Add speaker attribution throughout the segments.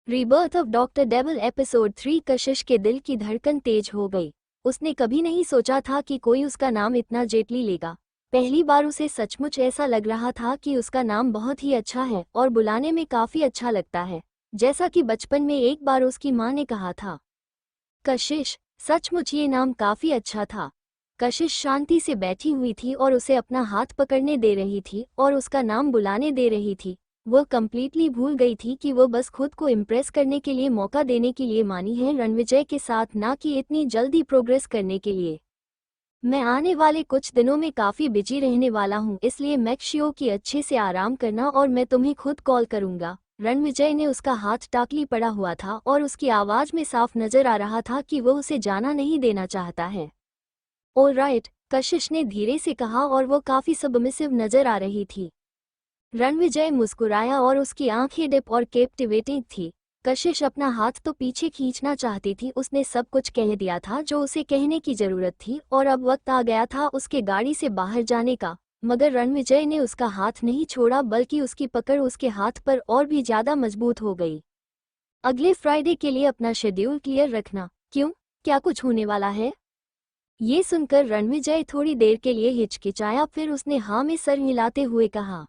Speaker 1: Rebirth of doctor devil episode 3। कशिश के दिल की धड़कन तेज हो गई। उसने कभी नहीं सोचा था कि कोई उसका नाम इतना जेटली लेगा। पहली बार उसे सचमुच ऐसा लग रहा था कि उसका नाम बहुत ही अच्छा है और बुलाने में काफी अच्छा लगता है, जैसा कि बचपन में एक बार उसकी माँ ने कहा था। कशिश, सचमुच ये नाम काफी अच्छा था। कशिश शांति से बैठी हुई थी और उसे अपना हाथ पकड़ने दे रही थी और उसका नाम बुलाने दे रही थी। वो कंप्लीटली भूल गई थी कि वो बस खुद को इम्प्रेस करने के लिए मौका देने के लिए मानी है रणविजय के साथ, ना कि इतनी जल्दी प्रोग्रेस करने के लिए। मैं आने वाले कुछ दिनों में काफी बिजी रहने वाला हूँ, इसलिए मेक श्योर कि अच्छे से आराम करना और मैं तुम्हें खुद कॉल करूंगा। रणविजय ने उसका हाथ टाकली पड़ा हुआ था और उसकी आवाज में साफ नजर आ रहा था कि वो उसे जाना नहीं देना चाहता है। ऑलराइट, कशिश ने धीरे से कहा और वो काफी सबमिसिव नजर आ रही थी। रणविजय मुस्कुराया और उसकी आंखें डिप और कैप्टिवेटिंग थी। कशिश अपना हाथ तो पीछे खींचना चाहती थी, उसने सब कुछ कह दिया था जो उसे कहने की जरूरत थी और अब वक्त आ गया था उसके गाड़ी से बाहर जाने का। मगर रणविजय ने उसका हाथ नहीं छोड़ा, बल्कि उसकी पकड़ उसके हाथ पर और भी ज्यादा मजबूत हो गई। अगले फ्राइडे के लिए अपना शेड्यूल क्लियर रखना। क्यों, क्या कुछ होने वाला है? ये सुनकर रणविजय थोड़ी देर के लिए हिचकिचाया, फिर उसने हाँ में सर हिलाते हुए कहा,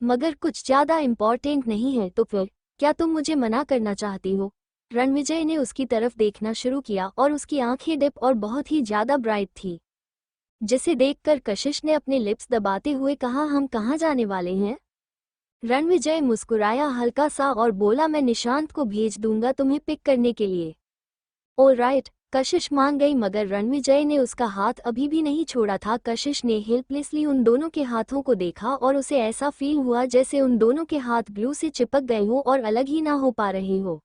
Speaker 1: मगर कुछ ज्यादा इम्पोर्टेंट नहीं है। तो फिर क्या तुम मुझे मना करना चाहती हो? रणविजय ने उसकी तरफ देखना शुरू किया और उसकी आंखें डिप और बहुत ही ज्यादा ब्राइट थी, जिसे देखकर कशिश ने अपने लिप्स दबाते हुए कहा, हम कहाँ जाने वाले हैं? रणविजय मुस्कुराया हल्का सा और बोला, मैं निशांत को भेज दूंगा तुम्हें पिक करने के लिए। ऑलराइट, कशिश मान गई, मगर रणविजय ने उसका हाथ अभी भी नहीं छोड़ा था। कशिश ने हेल्पलेसली उन दोनों के हाथों को देखा और उसे ऐसा फील हुआ जैसे उन दोनों के हाथ ग्लू से चिपक गए हों और अलग ही ना हो पा रहे हो।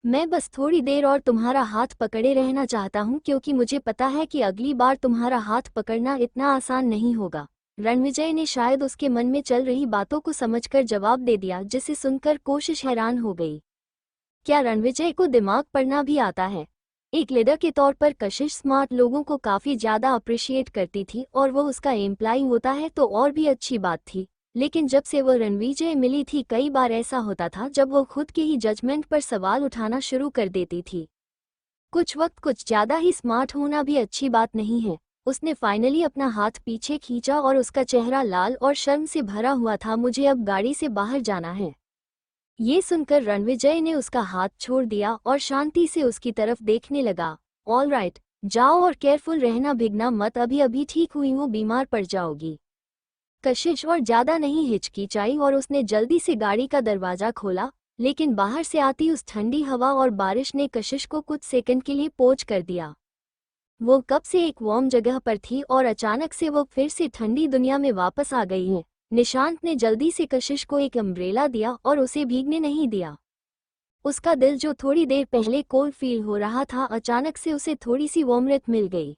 Speaker 1: मैं बस थोड़ी देर और तुम्हारा हाथ पकड़े रहना चाहता हूँ, क्योंकि मुझे पता है कि अगली बार तुम्हारा हाथ पकड़ना इतना आसान नहीं होगा। रणविजय ने शायद उसके मन में चल रही बातों को समझकर जवाब दे दिया, जिसे सुनकर कोशिश हैरान हो गई। क्या रणविजय को दिमाग पढ़ना भी आता है? एक लीडर के तौर पर कशिश स्मार्ट लोगों को काफी ज्यादा अप्रिशिएट करती थी और वो उसका एम्प्लॉय होता है तो और भी अच्छी बात थी। लेकिन जब से वो रणविजय मिली थी, कई बार ऐसा होता था जब वो खुद के ही जजमेंट पर सवाल उठाना शुरू कर देती थी। कुछ वक्त कुछ ज्यादा ही स्मार्ट होना भी अच्छी बात नहीं है। उसने फाइनली अपना हाथ पीछे खींचा और उसका चेहरा लाल और शर्म से भरा हुआ था। मुझे अब गाड़ी से बाहर जाना है। ये सुनकर रणविजय ने उसका हाथ छोड़ दिया और शांति से उसकी तरफ देखने लगा। ऑलराइट, जाओ और केयरफुल रहना, भीगना मत, अभी अभी ठीक हुई हूँ, बीमार पड़ जाओगी। कशिश और ज्यादा नहीं हिचकिचाई और उसने जल्दी से गाड़ी का दरवाजा खोला, लेकिन बाहर से आती उस ठंडी हवा और बारिश ने कशिश को कुछ सेकंड के लिए पोंछ कर दिया। वो कब से एक वार्म जगह पर थी और अचानक से वो फिर से ठंडी दुनिया में वापस आ गई है। निशांत ने जल्दी से कशिश को एक अम्ब्रेला दिया और उसे भीगने नहीं दिया। उसका दिल जो थोड़ी देर पहले कोल्ड फील हो रहा था, अचानक से उसे थोड़ी सी वार्मथ मिल गई।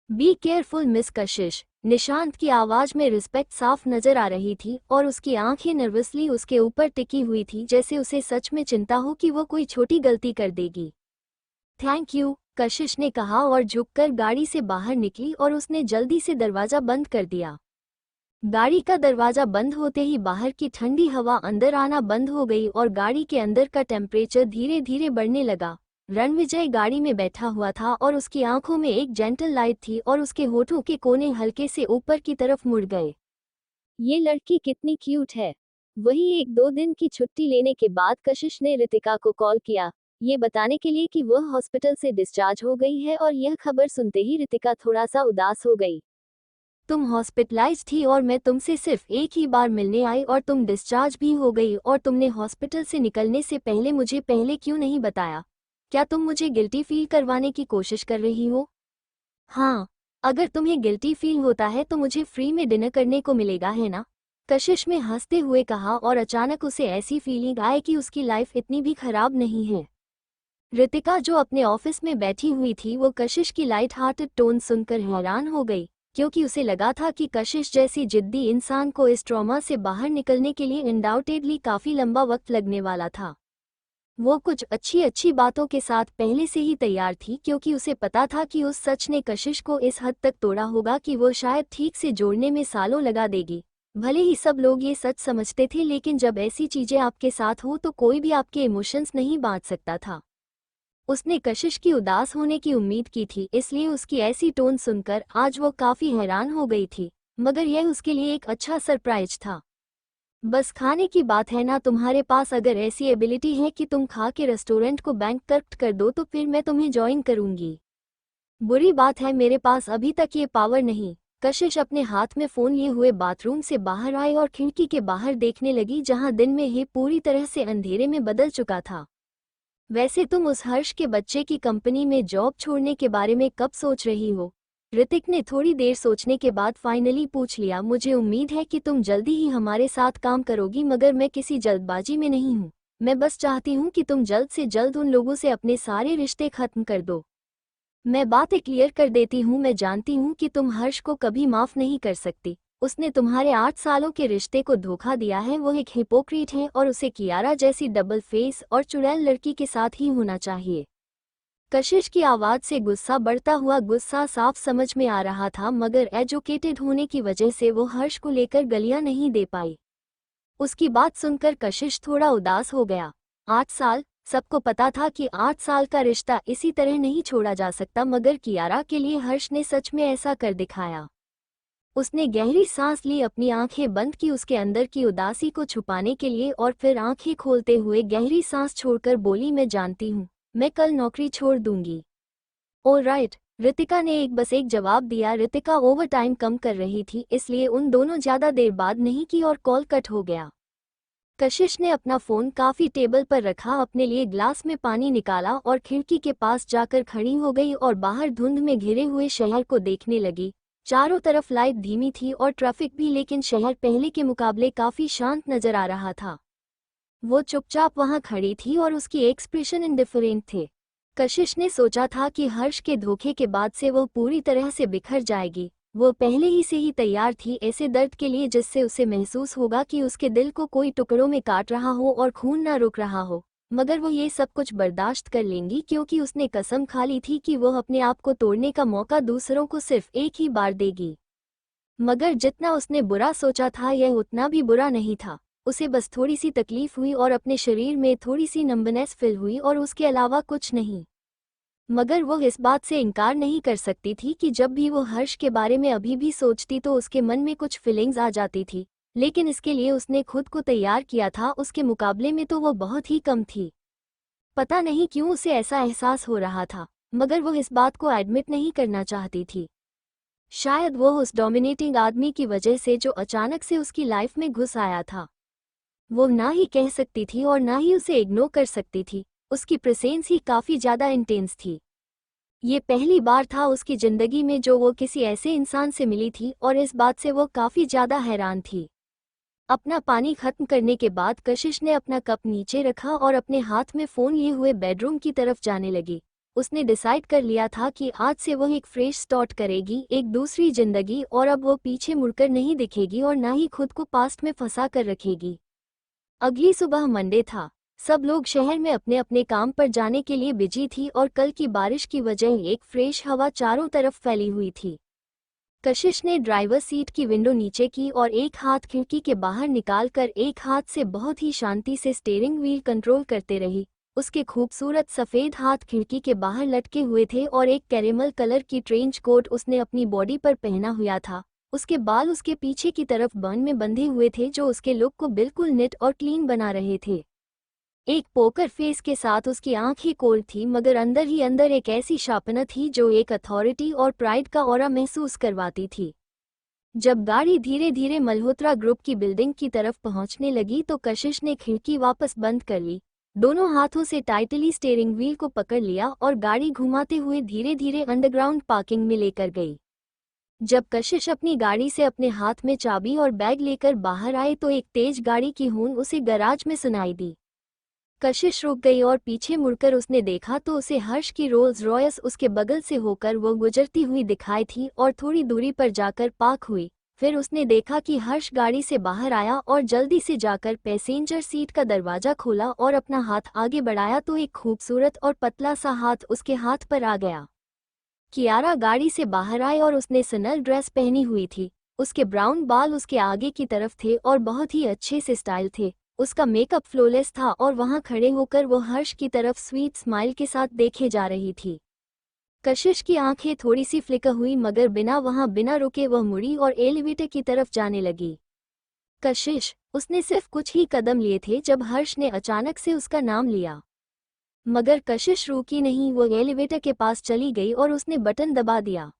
Speaker 1: बी केयरफुल मिस कशिश, निशांत की आवाज में रिस्पेक्ट साफ नजर आ रही थी और उसकी आंखें नर्वसली उसके ऊपर टिकी हुई थी, जैसे उसे सच में चिंता हो कि वो कोई छोटी गलती कर देगी। थैंक यू, कशिश ने कहा और झुककर गाड़ी से बाहर निकली और उसने जल्दी से दरवाजा बंद कर दिया। गाड़ी का दरवाजा बंद होते ही बाहर की ठंडी हवा अंदर आना बंद हो गई और गाड़ी के अंदर का टेम्परेचर धीरे धीरे बढ़ने लगा। रणविजय गाड़ी में बैठा हुआ था और उसकी आंखों में एक जेंटल लाइट थी और उसके होठों के कोने हल्के से ऊपर की तरफ मुड़ गए। ये लड़की कितनी क्यूट है। वही 1-2 दिन की छुट्टी लेने के बाद कशिश ने रितिका को कॉल किया, ये बताने के लिए कि वह हॉस्पिटल से डिस्चार्ज हो गई है, और यह खबर सुनते ही रितिका थोड़ा सा उदास हो गई। तुम हॉस्पिटलाइज थी और मैं तुमसे सिर्फ एक ही बार मिलने आई और तुम डिस्चार्ज भी हो गई, और तुमने हॉस्पिटल से निकलने से पहले मुझे पहले क्यों नहीं बताया? क्या तुम मुझे गिल्टी फील करवाने की कोशिश कर रही हो? हाँ, अगर तुम्हें गिल्टी फील होता है तो मुझे फ्री में डिनर करने को मिलेगा, है ना? कशिश में हंसते हुए कहा और अचानक उसे ऐसी फीलिंग आई कि उसकी लाइफ इतनी भी खराब नहीं है। रितिका जो अपने ऑफिस में बैठी हुई थी, वो कशिश की लाइट हार्टेड टोन सुनकर हैरान हो गई, क्योंकि उसे लगा था कि कशिश जैसी जिद्दी इंसान को इस ट्रॉमा से बाहर निकलने के लिए अनडाउटेडली काफी लंबा वक्त लगने वाला था। वो कुछ अच्छी अच्छी बातों के साथ पहले से ही तैयार थी, क्योंकि उसे पता था कि उस सच ने कशिश को इस हद तक तोड़ा होगा कि वो शायद ठीक से जोड़ने में सालों लगा देगी। भले ही सब लोग ये सच समझते थे, लेकिन जब ऐसी चीजें आपके साथ हो तो कोई भी आपके इमोशंस नहीं बांट सकता था। उसने कशिश की उदास होने की उम्मीद की थी, इसलिए उसकी ऐसी टोन सुनकर आज वो काफी हैरान हो गई थी। मगर यह उसके लिए एक अच्छा सरप्राइज था। बस खाने की बात है ना, तुम्हारे पास अगर ऐसी एबिलिटी है कि तुम खा के रेस्टोरेंट को बैंकक्रप्ट कर दो तो फिर मैं तुम्हें ज्वाइन करूंगी। बुरी बात है मेरे पास अभी तक ये पावर नहीं। कशिश अपने हाथ में फोन लिए हुए बाथरूम से बाहर आई और खिड़की के बाहर देखने लगी, जहां दिन में ही पूरी तरह से अंधेरे में बदल चुका था। वैसे तुम उस हर्ष के बच्चे की कंपनी में जॉब छोड़ने के बारे में कब सोच रही हो? ऋतिक ने थोड़ी देर सोचने के बाद फाइनली पूछ लिया। मुझे उम्मीद है कि तुम जल्दी ही हमारे साथ काम करोगी, मगर मैं किसी जल्दबाजी में नहीं हूँ। मैं बस चाहती हूँ कि तुम जल्द से जल्द उन लोगों से अपने सारे रिश्ते खत्म कर दो। मैं बातें क्लियर कर देती हूँ, मैं जानती हूँ कि तुम हर्ष को कभी माफ नहीं कर सकती। उसने तुम्हारे 8 सालों के रिश्ते को धोखा दिया है। वो एक हिपोक्रीट है और उसे कियारा जैसी डबल फेस और चुड़ैल लड़की के साथ ही होना चाहिए। कशिश की आवाज से गुस्सा बढ़ता हुआ गुस्सा साफ समझ में आ रहा था, मगर एजुकेटेड होने की वजह से वो हर्ष को लेकर गलियां नहीं दे पाई। उसकी बात सुनकर कशिश थोड़ा उदास हो गया। 8 साल, सबको पता था कि 8 साल का रिश्ता इसी तरह नहीं छोड़ा जा सकता, मगर कियारा के लिए हर्ष ने सच में ऐसा कर दिखाया। उसने गहरी सांस ली, अपनी आंखें बंद की उसके अंदर की उदासी को छुपाने के लिए, और फिर आंखें खोलते हुए गहरी सांस छोड़कर बोली, मैं जानती हूँ, मैं कल नौकरी छोड़ दूंगी। ऑलराइट, रितिका ने एक जवाब दिया। रितिका ओवर टाइम कम कर रही थी, इसलिए उन दोनों ज्यादा देर बात नहीं की और कॉल कट हो गया। कशिश ने अपना फोन काफी टेबल पर रखा, अपने लिए ग्लास में पानी निकाला और खिड़की के पास जाकर खड़ी हो गई और बाहर धुंध में घिरे हुए शहर को देखने लगी। चारों तरफ लाइट धीमी थी और ट्रैफिक भी, लेकिन शहर पहले के मुकाबले काफी शांत नजर आ रहा था। वो चुपचाप वहां खड़ी थी और उसकी एक्सप्रेशन इंडिफरेंट थे। कशिश ने सोचा था कि हर्ष के धोखे के बाद से वो पूरी तरह से बिखर जाएगी। वो पहले ही से ही तैयार थी ऐसे दर्द के लिए जिससे उसे महसूस होगा कि उसके दिल को कोई टुकड़ों में काट रहा हो और खून ना रुक रहा हो। मगर वो ये सब कुछ बर्दाश्त कर लेंगी, क्योंकि उसने कसम खा ली थी कि वो अपने आप को तोड़ने का मौका दूसरों को सिर्फ एक ही बार देगी। मगर जितना उसने बुरा सोचा था यह उतना भी बुरा नहीं था। उसे बस थोड़ी सी तकलीफ हुई और अपने शरीर में थोड़ी सी नंबनेस फील हुई, और उसके अलावा कुछ नहीं। मगर वो इस बात से इनकार नहीं कर सकती थी कि जब भी वो हर्ष के बारे में अभी भी सोचती तो उसके मन में कुछ फीलिंग्स आ जाती थी। लेकिन इसके लिए उसने खुद को तैयार किया था, उसके मुकाबले में तो वो बहुत ही कम थी। पता नहीं क्यों उसे ऐसा एहसास हो रहा था, मगर वो इस बात को एडमिट नहीं करना चाहती थी। शायद वो उस डोमिनेटिंग आदमी की वजह से जो अचानक से उसकी लाइफ में घुस आया था। वो ना ही कह सकती थी और ना ही उसे इग्नोर कर सकती थी। उसकी प्रेजेंस ही काफी ज्यादा इंटेंस थी। ये पहली बार था उसकी जिंदगी में जो वो किसी ऐसे इंसान से मिली थी, और इस बात से वो काफी ज्यादा हैरान थी। अपना पानी खत्म करने के बाद कशिश ने अपना कप नीचे रखा और अपने हाथ में फोन लिए हुए बेडरूम की तरफ जाने लगी। उसने डिसाइड कर लिया था कि आज से वो एक फ्रेश स्टार्ट करेगी, एक दूसरी जिंदगी, और अब वो पीछे मुड़कर नहीं दिखेगी और ना ही खुद को पास्ट में फंसा कर रखेगी। अगली सुबह मंडे था। सब लोग शहर में अपने अपने काम पर जाने के लिए बिजी थी और कल की बारिश की वजह एक फ्रेश हवा चारों तरफ फैली हुई थी। कशिश ने ड्राइवर सीट की विंडो नीचे की और एक हाथ खिड़की के बाहर निकालकर एक हाथ से बहुत ही शांति से स्टीयरिंग व्हील कंट्रोल करते रही। उसके खूबसूरत सफेद हाथ खिड़की के बाहर लटके हुए थे और एक कैरेमल कलर की ट्रेंच कोट उसने अपनी बॉडी पर पहना हुआ था। उसके बाल उसके पीछे की तरफ बन में बंधे हुए थे, जो उसके लुक को बिल्कुल नीट और क्लीन बना रहे थे। एक पोकर फेस के साथ उसकी आंखें कोल्ड थी, मगर अंदर ही अंदर एक ऐसी शार्पनर थी जो एक अथॉरिटी और प्राइड का ऑरा महसूस करवाती थी। जब गाड़ी धीरे धीरे मल्होत्रा ग्रुप की बिल्डिंग की तरफ पहुंचने लगी तो कशिश ने खिड़की वापस बंद कर ली, दोनों हाथों से टाइटली स्टीयरिंग व्हील को पकड़ लिया और गाड़ी घुमाते हुए धीरे धीरे अंडरग्राउंड पार्किंग में लेकर गई। जब कशिश अपनी गाड़ी से अपने हाथ में चाबी और बैग लेकर बाहर आए तो एक तेज गाड़ी की हून उसे गराज में सुनाई दी। कशिश रुक गई और पीछे मुड़कर उसने देखा तो उसे हर्ष की रोल्स रॉयस उसके बगल से होकर वो गुजरती हुई दिखाई थी और थोड़ी दूरी पर जाकर पार्क हुई। फिर उसने देखा कि हर्ष गाड़ी से बाहर आया और जल्दी से जाकर पैसेंजर सीट का दरवाजा खोला और अपना हाथ आगे बढ़ाया तो एक खूबसूरत और पतला सा हाथ उसके हाथ पर आ गया। कियारा गाड़ी से बाहर आई और उसने सनल ड्रेस पहनी हुई थी। उसके ब्राउन बाल उसके आगे की तरफ थे और बहुत ही अच्छे से स्टाइल थे। उसका मेकअप फ्लॉलेस था और वहां खड़े होकर वो हर्ष की तरफ स्वीट स्माइल के साथ देखे जा रही थी। कशिश की आंखें थोड़ी सी फ्लिकर हुई मगर बिना रुके वह मुड़ी और एलिवेटर की तरफ जाने लगी। कशिश, उसने सिर्फ कुछ ही कदम लिए थे जब हर्ष ने अचानक से उसका नाम लिया। मगर कशिश रुकी नहीं, वो एलिवेटर के पास चली गई और उसने बटन दबा दिया।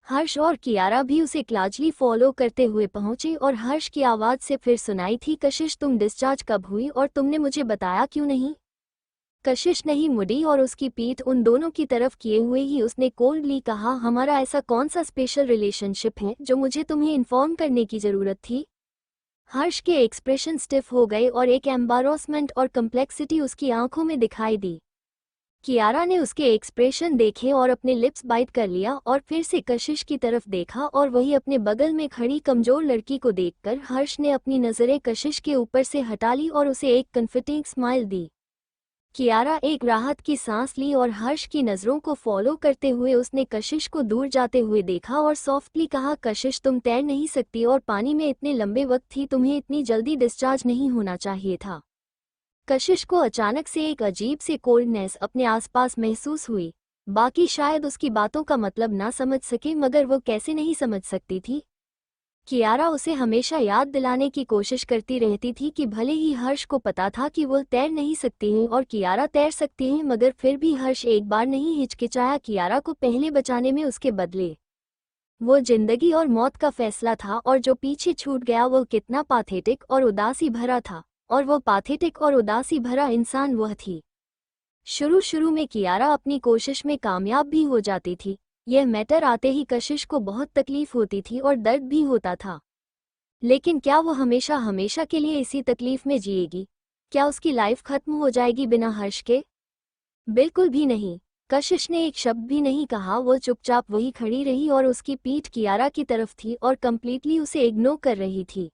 Speaker 1: हर्ष और कियारा भी उसे क्लाजली फॉलो करते हुए पहुंचे और हर्ष की आवाज से फिर सुनाई थी, कशिश तुम डिस्चार्ज कब हुई और तुमने मुझे बताया क्यों नहीं? कशिश नहीं मुड़ी और उसकी पीठ उन दोनों की तरफ किए हुए ही उसने कोल्डली कहा, हमारा ऐसा कौन सा स्पेशल रिलेशनशिप है जो मुझे तुम्हें इन्फॉर्म करने की जरूरत थी? हर्ष के एक्सप्रेशन स्टिफ हो गए और एक एम्बारोसमेंट और कम्प्लेक्सिटी उसकी आंखों में दिखाई दी। कियारा ने उसके एक्सप्रेशन देखे और अपने लिप्स बाइट कर लिया और फिर से कशिश की तरफ देखा और वही अपने बगल में खड़ी कमजोर लड़की को देखकर हर्ष ने अपनी नज़रें कशिश के ऊपर से हटा ली और उसे एक कन्फर्टिंग स्माइल दी। कियारा एक राहत की सांस ली और हर्ष की नज़रों को फॉलो करते हुए उसने कशिश को दूर जाते हुए देखा और सॉफ्टली कहा, कशिश तुम तैर नहीं सकती और पानी में इतने लंबे वक्त थी, तुम्हें इतनी जल्दी डिस्चार्ज नहीं होना चाहिए था। कशिश को अचानक से एक अजीब से कोल्डनेस अपने आसपास महसूस हुई। बाकी शायद उसकी बातों का मतलब ना समझ सके मगर वो कैसे नहीं समझ सकती थी? कियारा उसे हमेशा याद दिलाने की कोशिश करती रहती थी कि भले ही हर्ष को पता था कि वो तैर नहीं सकती हैं और कियारा तैर सकती हैं मगर फिर भी हर्ष एक बार नहीं हिचकिचाया कियारा को पहले बचाने में उसके बदले। वो जिंदगी और मौत का फैसला था और जो पीछे छूट गया वो कितना पाथेटिक और उदासी भरा था, और वो पाथेटिक और उदासी भरा इंसान वह थी। शुरू में कियारा अपनी कोशिश में कामयाब भी हो जाती थी। यह मैटर आते ही कशिश को बहुत तकलीफ होती थी और दर्द भी होता था। लेकिन क्या वो हमेशा हमेशा के लिए इसी तकलीफ में जिएगी? क्या उसकी लाइफ खत्म हो जाएगी बिना हर्ष के? बिल्कुल भी नहीं। कशिश ने एक शब्द भी नहीं कहा, वो चुपचाप वही खड़ी रही और उसकी पीठ कियारा की तरफ थी और कंप्लीटली उसे इग्नोर कर रही थी।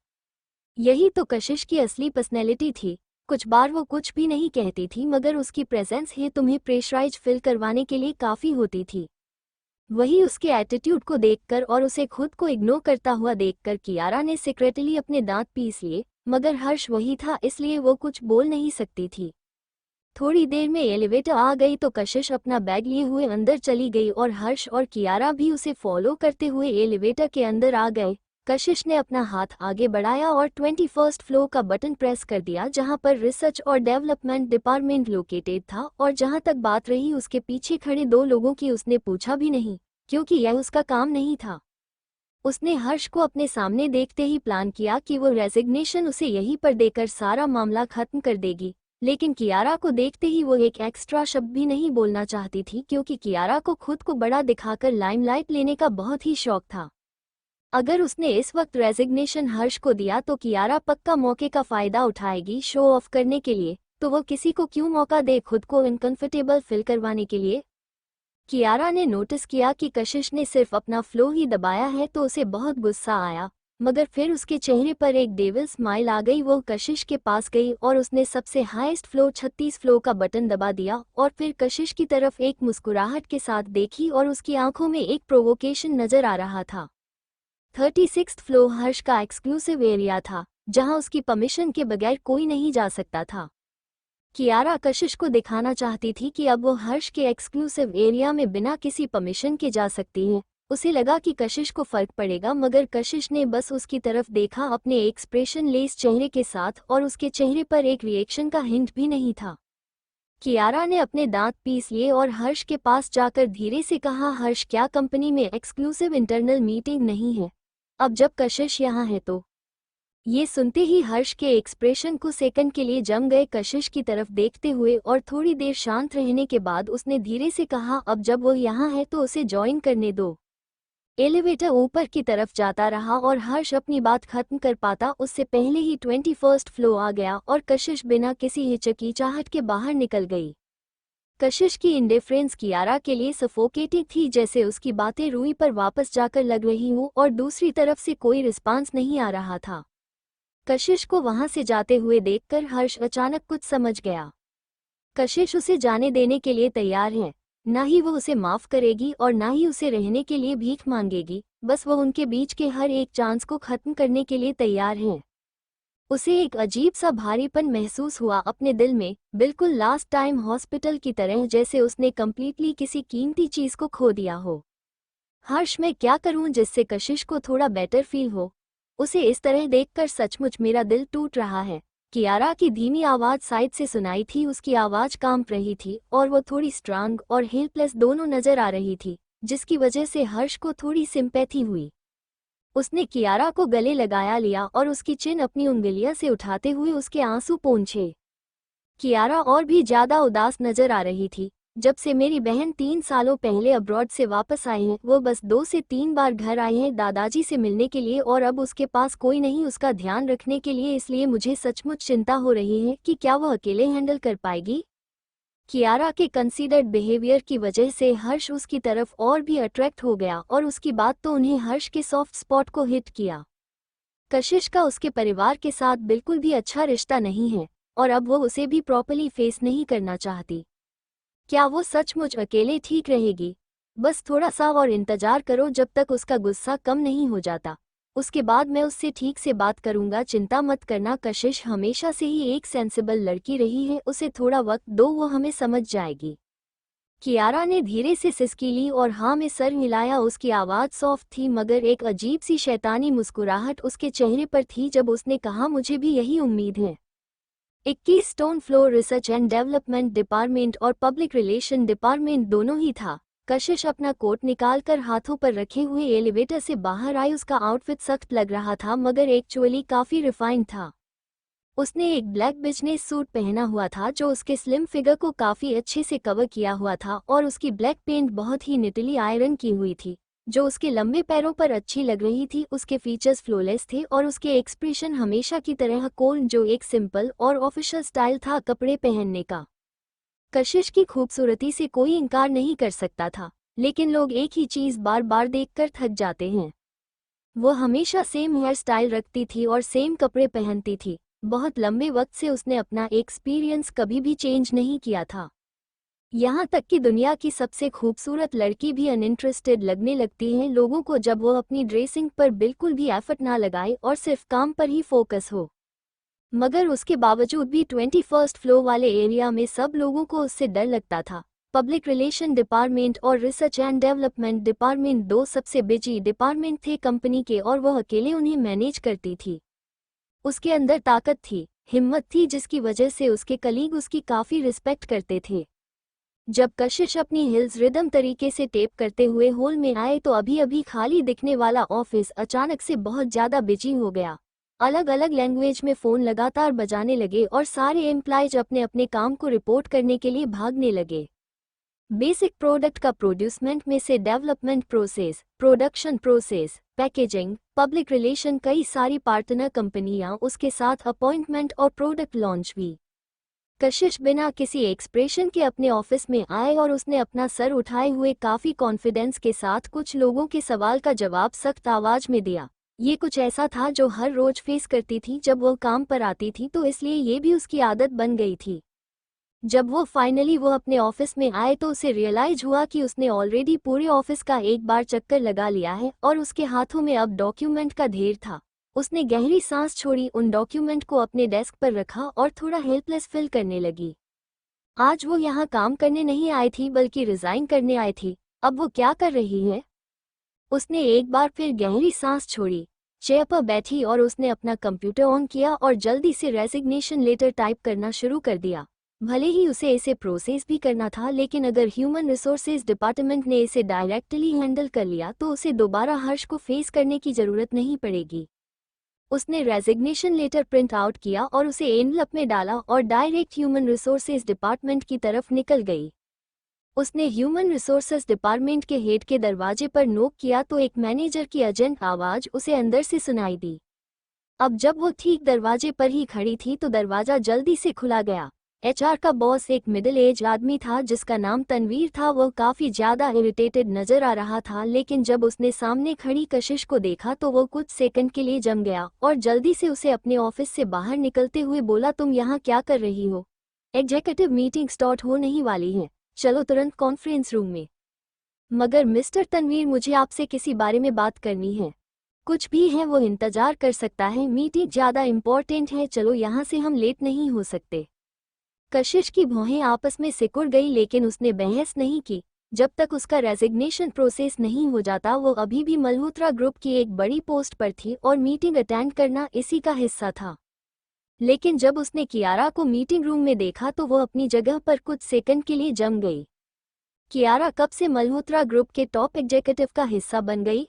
Speaker 1: यही तो कशिश की असली पर्सनैलिटी थी। कुछ बार वो कुछ भी नहीं कहती थी मगर उसकी प्रेजेंस ही तुम्हें प्रेशराइज फील करवाने के लिए काफ़ी होती थी। वही उसके एटीट्यूड को देखकर और उसे खुद को इग्नोर करता हुआ देखकर कियारा ने सीक्रेटली अपने दांत पीस लिए, मगर हर्ष वही था इसलिए वो कुछ बोल नहीं सकती थी। थोड़ी देर में एलिवेटर आ गई तो कशिश अपना बैग लिए हुए अंदर चली गई और हर्ष और कियारा भी उसे फॉलो करते हुए एलिवेटर के अंदर आ गए। कशिश ने अपना हाथ आगे बढ़ाया और 21st फ्लोर का बटन प्रेस कर दिया जहां पर रिसर्च और डेवलपमेंट डिपार्टमेंट लोकेटेड था, और जहां तक बात रही उसके पीछे खड़े दो लोगों की, उसने पूछा भी नहीं क्योंकि यह उसका काम नहीं था। उसने हर्ष को अपने सामने देखते ही प्लान किया कि वो रेजिग्नेशन उसे यहीं पर देकर सारा मामला खत्म कर देगी, लेकिन कियारा को देखते ही वो एक एक्स्ट्रा शब्द भी नहीं बोलना चाहती थी क्योंकि कियारा को खुद को बड़ा दिखाकर लाइमलाइट लेने का बहुत ही शौक था। अगर उसने इस वक्त रेजिग्नेशन हर्ष को दिया तो कियारा पक्का मौके का फायदा उठाएगी शो ऑफ करने के लिए, तो वो किसी को क्यों मौका दे खुद को इनकंफर्टेबल फील करवाने के लिए। कियारा ने नोटिस किया कि कशिश ने सिर्फ अपना फ्लो ही दबाया है तो उसे बहुत गुस्सा आया, मगर फिर उसके चेहरे पर एक डेविल स्माइल आ गई। वो कशिश के पास गई और उसने सबसे हाईएस्ट फ्लो 36 फ्लो का बटन दबा दिया और फिर कशिश की तरफ एक मुस्कुराहट के साथ देखी और उसकी आंखों में एक प्रोवोकेशन नजर आ रहा था। 36th फ्लोर हर्ष का एक्सक्लूसिव एरिया था जहां उसकी परमिशन के बगैर कोई नहीं जा सकता था। कियारा कशिश को दिखाना चाहती थी कि अब वो हर्ष के एक्सक्लूसिव एरिया में बिना किसी परमिशन के जा सकती है। उसे लगा कि कशिश को फर्क पड़ेगा मगर कशिश ने बस उसकी तरफ देखा अपने एक्सप्रेशन लेस चेहरे के साथ, और उसके चेहरे पर एक रिएक्शन का हिंट भी नहीं था। कियारा ने अपने दांत पीस लिए और हर्ष के पास जाकर धीरे से कहा, हर्ष क्या कंपनी में एक्सक्लूसिव इंटरनल मीटिंग नहीं है अब जब कशिश यहाँ है तो? ये सुनते ही हर्ष के एक्सप्रेशन को सेकंड के लिए जम गए कशिश की तरफ देखते हुए, और थोड़ी देर शांत रहने के बाद उसने धीरे से कहा, अब जब वो यहाँ है तो उसे ज्वाइन करने दो। एलिवेटर ऊपर की तरफ जाता रहा और हर्ष अपनी बात खत्म कर पाता उससे पहले ही 21st फ्लोर आ गया और कशिश बिना किसी हिचकिचाहट के बाहर निकल गई। कशिश की इंडिफरेंस कियारा के लिए सफोकेटिंग थी, जैसे उसकी बातें रूई पर वापस जाकर लग रही हूँ और दूसरी तरफ से कोई रिस्पांस नहीं आ रहा था। कशिश को वहां से जाते हुए देखकर हर्ष अचानक कुछ समझ गया। कशिश उसे जाने देने के लिए तैयार है। ना ही वो उसे माफ करेगी और ना ही उसे रहने के लिए भीख मांगेगी, बस वो उनके बीच के हर एक चांस को खत्म करने के लिए तैयार है। उसे एक अजीब सा भारीपन महसूस हुआ अपने दिल में, बिल्कुल लास्ट टाइम हॉस्पिटल की तरह, जैसे उसने कंप्लीटली किसी कीमती चीज को खो दिया हो। हर्ष, मैं क्या करूं जिससे कशिश को थोड़ा बेटर फील हो? उसे इस तरह देखकर सचमुच मेरा दिल टूट रहा है। कियारा की धीमी आवाज साइड से सुनाई थी। उसकी आवाज कांप रही थी और वो थोड़ी स्ट्रांग और हेल्पलेस दोनों नजर आ रही थी, जिसकी वजह से हर्ष को थोड़ी सिंपैथी हुई। उसने कियारा को गले लगाया लिया और उसकी चिन अपनी उंगलियों से उठाते हुए उसके आंसू पोंछे। कियारा और भी ज्यादा उदास नजर आ रही थी। जब से मेरी बहन 3 सालों पहले अब्रॉड से वापस आई है, वो बस 2 से 3 बार घर आई है दादाजी से मिलने के लिए, और अब उसके पास कोई नहीं उसका ध्यान रखने के लिए। इसलिए मुझे सचमुच चिंता हो रही है कि क्या वो अकेले हैंडल कर पाएगी। कियारा के कंसीडर्ड बिहेवियर की वजह से हर्ष उसकी तरफ और भी अट्रैक्ट हो गया, और उसकी बात तो उन्हें हर्ष के सॉफ्ट स्पॉट को हिट किया। कशिश का उसके परिवार के साथ बिल्कुल भी अच्छा रिश्ता नहीं है, और अब वो उसे भी प्रॉपर्ली फेस नहीं करना चाहती। क्या वो सचमुच अकेले ठीक रहेगी? बस थोड़ा सा और इंतजार करो जब तक उसका गुस्सा कम नहीं हो जाता। उसके बाद मैं उससे ठीक से बात करूंगा, चिंता मत करना। कशिश हमेशा से ही एक सेंसिबल लड़की रही है, उसे थोड़ा वक्त दो, वो हमें समझ जाएगी। कियारा ने धीरे से सिसकी ली और हाँ में सर हिलाया। उसकी आवाज़ सॉफ्ट थी, मगर एक अजीब सी शैतानी मुस्कुराहट उसके चेहरे पर थी जब उसने कहा, मुझे भी यही उम्मीद है। 21 stone floor research and development department और पब्लिक रिलेशन डिपार्टमेंट दोनों ही था। कशिश अपना कोट निकालकर हाथों पर रखे हुए एलिवेटर से बाहर आई। उसका आउटफिट सख्त लग रहा था, मगर एक्चुअली काफी रिफाइंड था। उसने एक ब्लैक बिजनेस सूट पहना हुआ था जो उसके स्लिम फिगर को काफी अच्छे से कवर किया हुआ था, और उसकी ब्लैक पेंट बहुत ही निटली आयरन की हुई थी, जो उसके लंबे पैरों पर अच्छी लग रही थी। उसके फीचर्स फ्लॉलेस थे और उसके एक्सप्रेशन हमेशा की तरह कोल्ड, जो एक सिंपल और ऑफिशियल स्टाइल था कपड़े पहनने का। कशिश की खूबसूरती से कोई इनकार नहीं कर सकता था, लेकिन लोग एक ही चीज बार बार देखकर थक जाते हैं। वो हमेशा सेम हेयर स्टाइल रखती थी और सेम कपड़े पहनती थी। बहुत लंबे वक्त से उसने अपना एक्सपीरियंस कभी भी चेंज नहीं किया था। यहाँ तक कि दुनिया की सबसे खूबसूरत लड़की भी अनइंटरेस्टेड लगने लगती है लोगों को जब वो अपनी ड्रेसिंग पर बिल्कुल भी एफर्ट ना लगाए और सिर्फ काम पर ही फोकस हो। मगर उसके बावजूद भी 21st फ्लोर वाले एरिया में सब लोगों को उससे डर लगता था। पब्लिक रिलेशन डिपार्टमेंट और रिसर्च एंड डेवलपमेंट डिपार्टमेंट दो सबसे बिजी डिपार्टमेंट थे कंपनी के, और वह अकेले उन्हें मैनेज करती थी। उसके अंदर ताकत थी, हिम्मत थी, जिसकी वजह से उसके कलीग उसकी काफ़ी रिस्पेक्ट करते थे। जब कशिश अपनी हिल्स रिदम तरीके से टेप करते हुए हॉल में आए तो अभी अभी खाली दिखने वाला ऑफिस अचानक से बहुत ज़्यादा बिजी हो गया। अलग अलग लैंग्वेज में फ़ोन लगातार बजाने लगे और सारे एम्प्लॉयज अपने अपने काम को रिपोर्ट करने के लिए भागने लगे। बेसिक प्रोडक्ट का प्रोड्यूसमेंट में से development process, production process, packaging, public relation, कई सारी पार्टनर कंपनियां, उसके साथ अपॉइंटमेंट और प्रोडक्ट लॉन्च भी। कशिश बिना किसी एक्सप्रेशन के अपने ऑफिस में आए और उसने अपना सर उठाए हुए काफ़ी कॉन्फिडेंस के साथ कुछ लोगों के सवाल का जवाब सख्त आवाज में दिया। ये कुछ ऐसा था जो हर रोज फेस करती थी जब वो काम पर आती थी, तो इसलिए ये भी उसकी आदत बन गई थी। जब वो फाइनली अपने ऑफिस में आए तो उसे रियलाइज हुआ कि उसने ऑलरेडी पूरे ऑफिस का एक बार चक्कर लगा लिया है और उसके हाथों में अब डॉक्यूमेंट का ढेर था। उसने गहरी सांस छोड़ी, उन डॉक्यूमेंट को अपने डेस्क पर रखा और थोड़ा हेल्पलेस फील करने लगी। आज वो यहाँ काम करने नहीं आई थी बल्कि रिजाइन करने आई थी। अब वो क्या कर रही है? उसने एक बार फिर गहरी सांस छोड़ी, चेयर पर बैठी और उसने अपना कंप्यूटर ऑन किया और जल्दी से रेजिग्नेशन लेटर टाइप करना शुरू कर दिया। भले ही उसे इसे प्रोसेस भी करना था, लेकिन अगर ह्यूमन रिसोर्सेज डिपार्टमेंट ने इसे डायरेक्टली हैंडल कर लिया तो उसे दोबारा हर्ष को फेस करने की जरूरत नहीं पड़ेगी। उसने रेजिग्नेशन लेटर प्रिंट आउट किया और उसे एनवलप में डाला और डायरेक्ट ह्यूमन रिसोर्सेज डिपार्टमेंट की तरफ निकल गई। उसने ह्यूमन रिसोर्सेज डिपार्टमेंट के हेड के दरवाजे पर नॉक किया तो एक मैनेजर की अर्जेंट आवाज उसे अंदर से सुनाई दी। अब जब वो ठीक दरवाजे पर ही खड़ी थी तो दरवाजा जल्दी से खुला गया। एचआर का बॉस एक मिडिल एज आदमी था जिसका नाम तनवीर था। वह काफी ज्यादा इरिटेटेड नजर आ रहा था, लेकिन जब उसने सामने खड़ी कशिश को देखा तो वो कुछ सेकंड के लिए जम गया और जल्दी से उसे अपने ऑफिस से बाहर निकलते हुए बोला, तुम यहाँ क्या कर रही हो? एग्जीक्यूटिव मीटिंग स्टार्ट हो नहीं वाली है, चलो तुरंत कॉन्फ्रेंस रूम में। मगर मिस्टर तनवीर, मुझे आपसे किसी बारे में बात करनी है। कुछ भी है वो इंतजार कर सकता है, मीटिंग ज़्यादा इम्पोर्टेंट है, चलो यहाँ से हम लेट नहीं हो सकते। कशिश की भौहें आपस में सिकुड़ गई, लेकिन उसने बहस नहीं की। जब तक उसका रेजिग्नेशन प्रोसेस नहीं हो जाता वो अभी भी मल्होत्रा ग्रुप की एक बड़ी पोस्ट पर थी और मीटिंग अटेंड करना इसी का हिस्सा था। लेकिन जब उसने कियारा को मीटिंग रूम में देखा तो वो अपनी जगह पर कुछ सेकंड के लिए जम गई। कियारा कब से मल्होत्रा ग्रुप के टॉप एग्जीक्यूटिव का हिस्सा बन गई?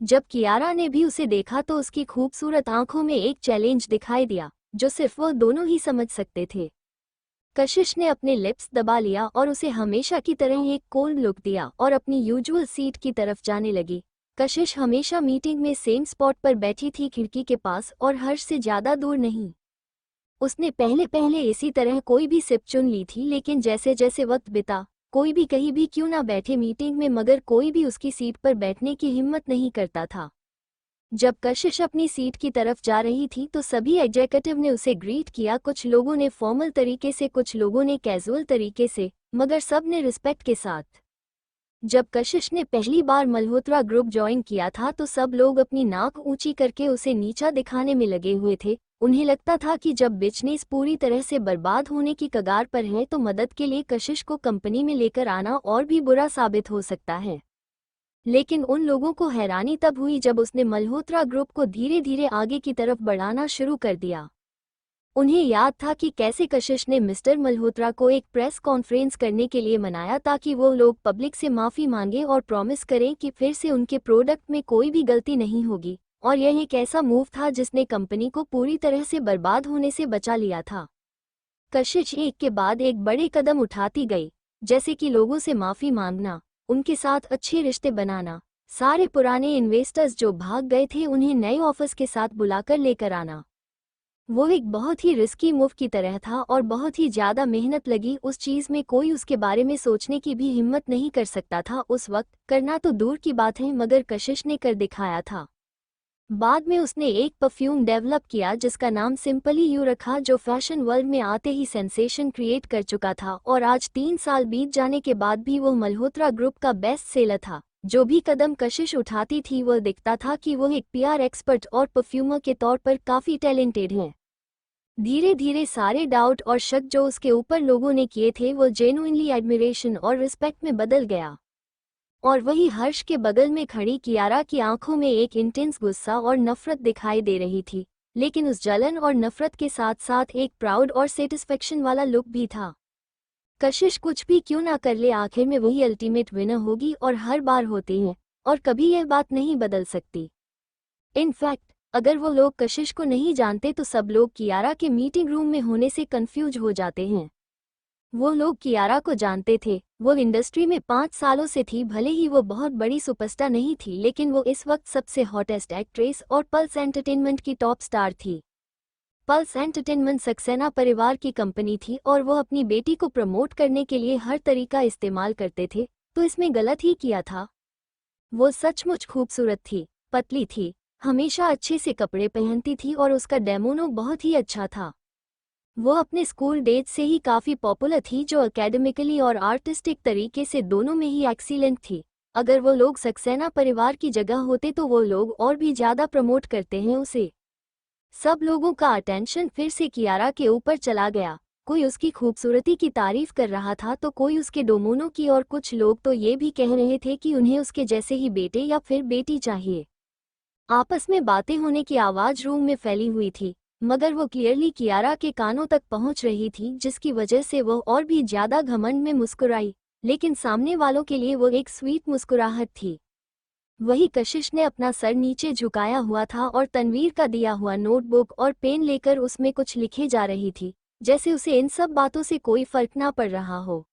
Speaker 1: जब कियारा ने भी उसे देखा तो उसकी खूबसूरत आंखों में एक चैलेंज दिखाई दिया जो सिर्फ वो दोनों ही समझ सकते थे। कशिश ने अपने लिप्स दबा लिया और उसे हमेशा की तरह एक कोल्ड लुक दिया और अपनी यूजुअल सीट की तरफ जाने लगी। कशिश हमेशा मीटिंग में सेम स्पॉट पर बैठी थी, खिड़की के पास, और हर्ष से ज़्यादा दूर नहीं। उसने पहले पहले इसी तरह कोई भी सिप चुन ली थी, लेकिन जैसे जैसे वक्त बिता, कोई भी कहीं भी क्यों ना बैठे मीटिंग में, मगर कोई भी उसकी सीट पर बैठने की हिम्मत नहीं करता था। जब कशिश अपनी सीट की तरफ जा रही थी तो सभी एग्जीक्यूटिव ने उसे ग्रीट किया। कुछ लोगों ने फॉर्मल तरीके से, कुछ लोगों ने कैजुअल तरीके से, मगर सब ने रिस्पेक्ट के साथ। जब कशिश ने पहली बार मल्होत्रा ग्रुप ज्वाइन किया था तो सब लोग अपनी नाक ऊंची करके उसे नीचा दिखाने में लगे हुए थे। उन्हें लगता था कि जब बिजनेस पूरी तरह से बर्बाद होने की कगार पर है तो मदद के लिए कशिश को कंपनी में लेकर आना और भी बुरा साबित हो सकता है। लेकिन उन लोगों को हैरानी तब हुई जब उसने मल्होत्रा ग्रुप को धीरे धीरे आगे की तरफ बढ़ाना शुरू कर दिया। उन्हें याद था कि कैसे कशिश ने मिस्टर मल्होत्रा को एक प्रेस कॉन्फ्रेंस करने के लिए मनाया ताकि वो लोग पब्लिक से माफ़ी मांगे और प्रॉमिस करें कि फिर से उनके प्रोडक्ट में कोई भी गलती नहीं होगी। और यह एक ऐसा मूव था जिसने कंपनी को पूरी तरह से बर्बाद होने से बचा लिया था। कशिश एक के बाद एक बड़े कदम उठाती गई, जैसे कि लोगों से माफ़ी मांगना, उनके साथ अच्छे रिश्ते बनाना, सारे पुराने इन्वेस्टर्स जो भाग गए थे उन्हें नए ऑफर्स के साथ बुलाकर लेकर आना। वो एक बहुत ही रिस्की मूव की तरह था और बहुत ही ज़्यादा मेहनत लगी उस चीज़ में, कोई उसके बारे में सोचने की भी हिम्मत नहीं कर सकता था उस वक्त। करना तो दूर की बात है, मगर कशिश ने कर दिखाया था। बाद में उसने एक परफ्यूम डेवलप किया जिसका नाम सिंपली यू रखा, जो फैशन वर्ल्ड में आते ही सेंसेशन क्रिएट कर चुका था। और आज 3 साल बीत जाने के बाद भी वो मल्होत्रा ग्रुप का बेस्ट सेलर था। जो भी कदम कशिश उठाती थी वह दिखता था कि वो एक पीआर एक्सपर्ट और परफ्यूमर के तौर पर काफ़ी टैलेंटेड है। धीरे धीरे सारे डाउट और शक जो उसके ऊपर लोगों ने किए थे वो जेन्युइनली एडमिरेशन और रिस्पेक्ट में बदल गया। और वही हर्ष के बगल में खड़ी कियारा की आंखों में एक इंटेंस गुस्सा और नफरत दिखाई दे रही थी, लेकिन उस जलन और नफरत के साथ साथ एक प्राउड और सेटिस्फेक्शन वाला लुक भी था। कशिश कुछ भी क्यों ना कर ले, आखिर में वही अल्टीमेट विनर होगी और हर बार होती है, और कभी यह बात नहीं बदल सकती। इनफैक्ट अगर वो लोग कशिश को नहीं जानते तो सब लोग कियारा के मीटिंग रूम में होने से कंफ्यूज हो जाते हैं। वो लोग कियारा को जानते थे, वो इंडस्ट्री में 5 सालों से थी। भले ही वो बहुत बड़ी सुपरस्टार नहीं थी, लेकिन वो इस वक्त सबसे हॉटेस्ट एक्ट्रेस और पल्स एंटरटेनमेंट की टॉप स्टार थी। पल्स एंटरटेनमेंट सक्सेना परिवार की कंपनी थी और वो अपनी बेटी को प्रमोट करने के लिए हर तरीका इस्तेमाल करते थे, तो इसमें गलत ही किया था। वो सचमुच खूबसूरत थी, पतली थी, हमेशा अच्छे से कपड़े पहनती थी और उसका डेमोनो बहुत ही अच्छा था। वो अपने स्कूल डेज से ही काफ़ी पॉपुलर थी, जो एकेडमिकली और आर्टिस्टिक तरीके से दोनों में ही एक्सीलेंट थी। अगर वो लोग सक्सेना परिवार की जगह होते तो वो लोग और भी ज़्यादा प्रमोट करते हैं उसे। सब लोगों का अटेंशन फिर से कियारा के ऊपर चला गया। कोई उसकी खूबसूरती की तारीफ कर रहा था तो कोई उसके डोमोनो की, और कुछ लोग तो ये भी कह रहे थे कि उन्हें उसके जैसे ही बेटे या फिर बेटी चाहिए। आपस में बातें होने की आवाज़ रूम में फैली हुई थी, मगर वो क्लियरली कियारा के कानों तक पहुंच रही थी, जिसकी वजह से वो और भी ज़्यादा घमंड में मुस्कुराई। लेकिन सामने वालों के लिए वो एक स्वीट मुस्कुराहट थी। वही कशिश ने अपना सर नीचे झुकाया हुआ था और तनवीर का दिया हुआ नोटबुक और पेन लेकर उसमें कुछ लिखे जा रही थी, जैसे उसे इन सब बातों से कोई फर्क ना पड़ रहा हो।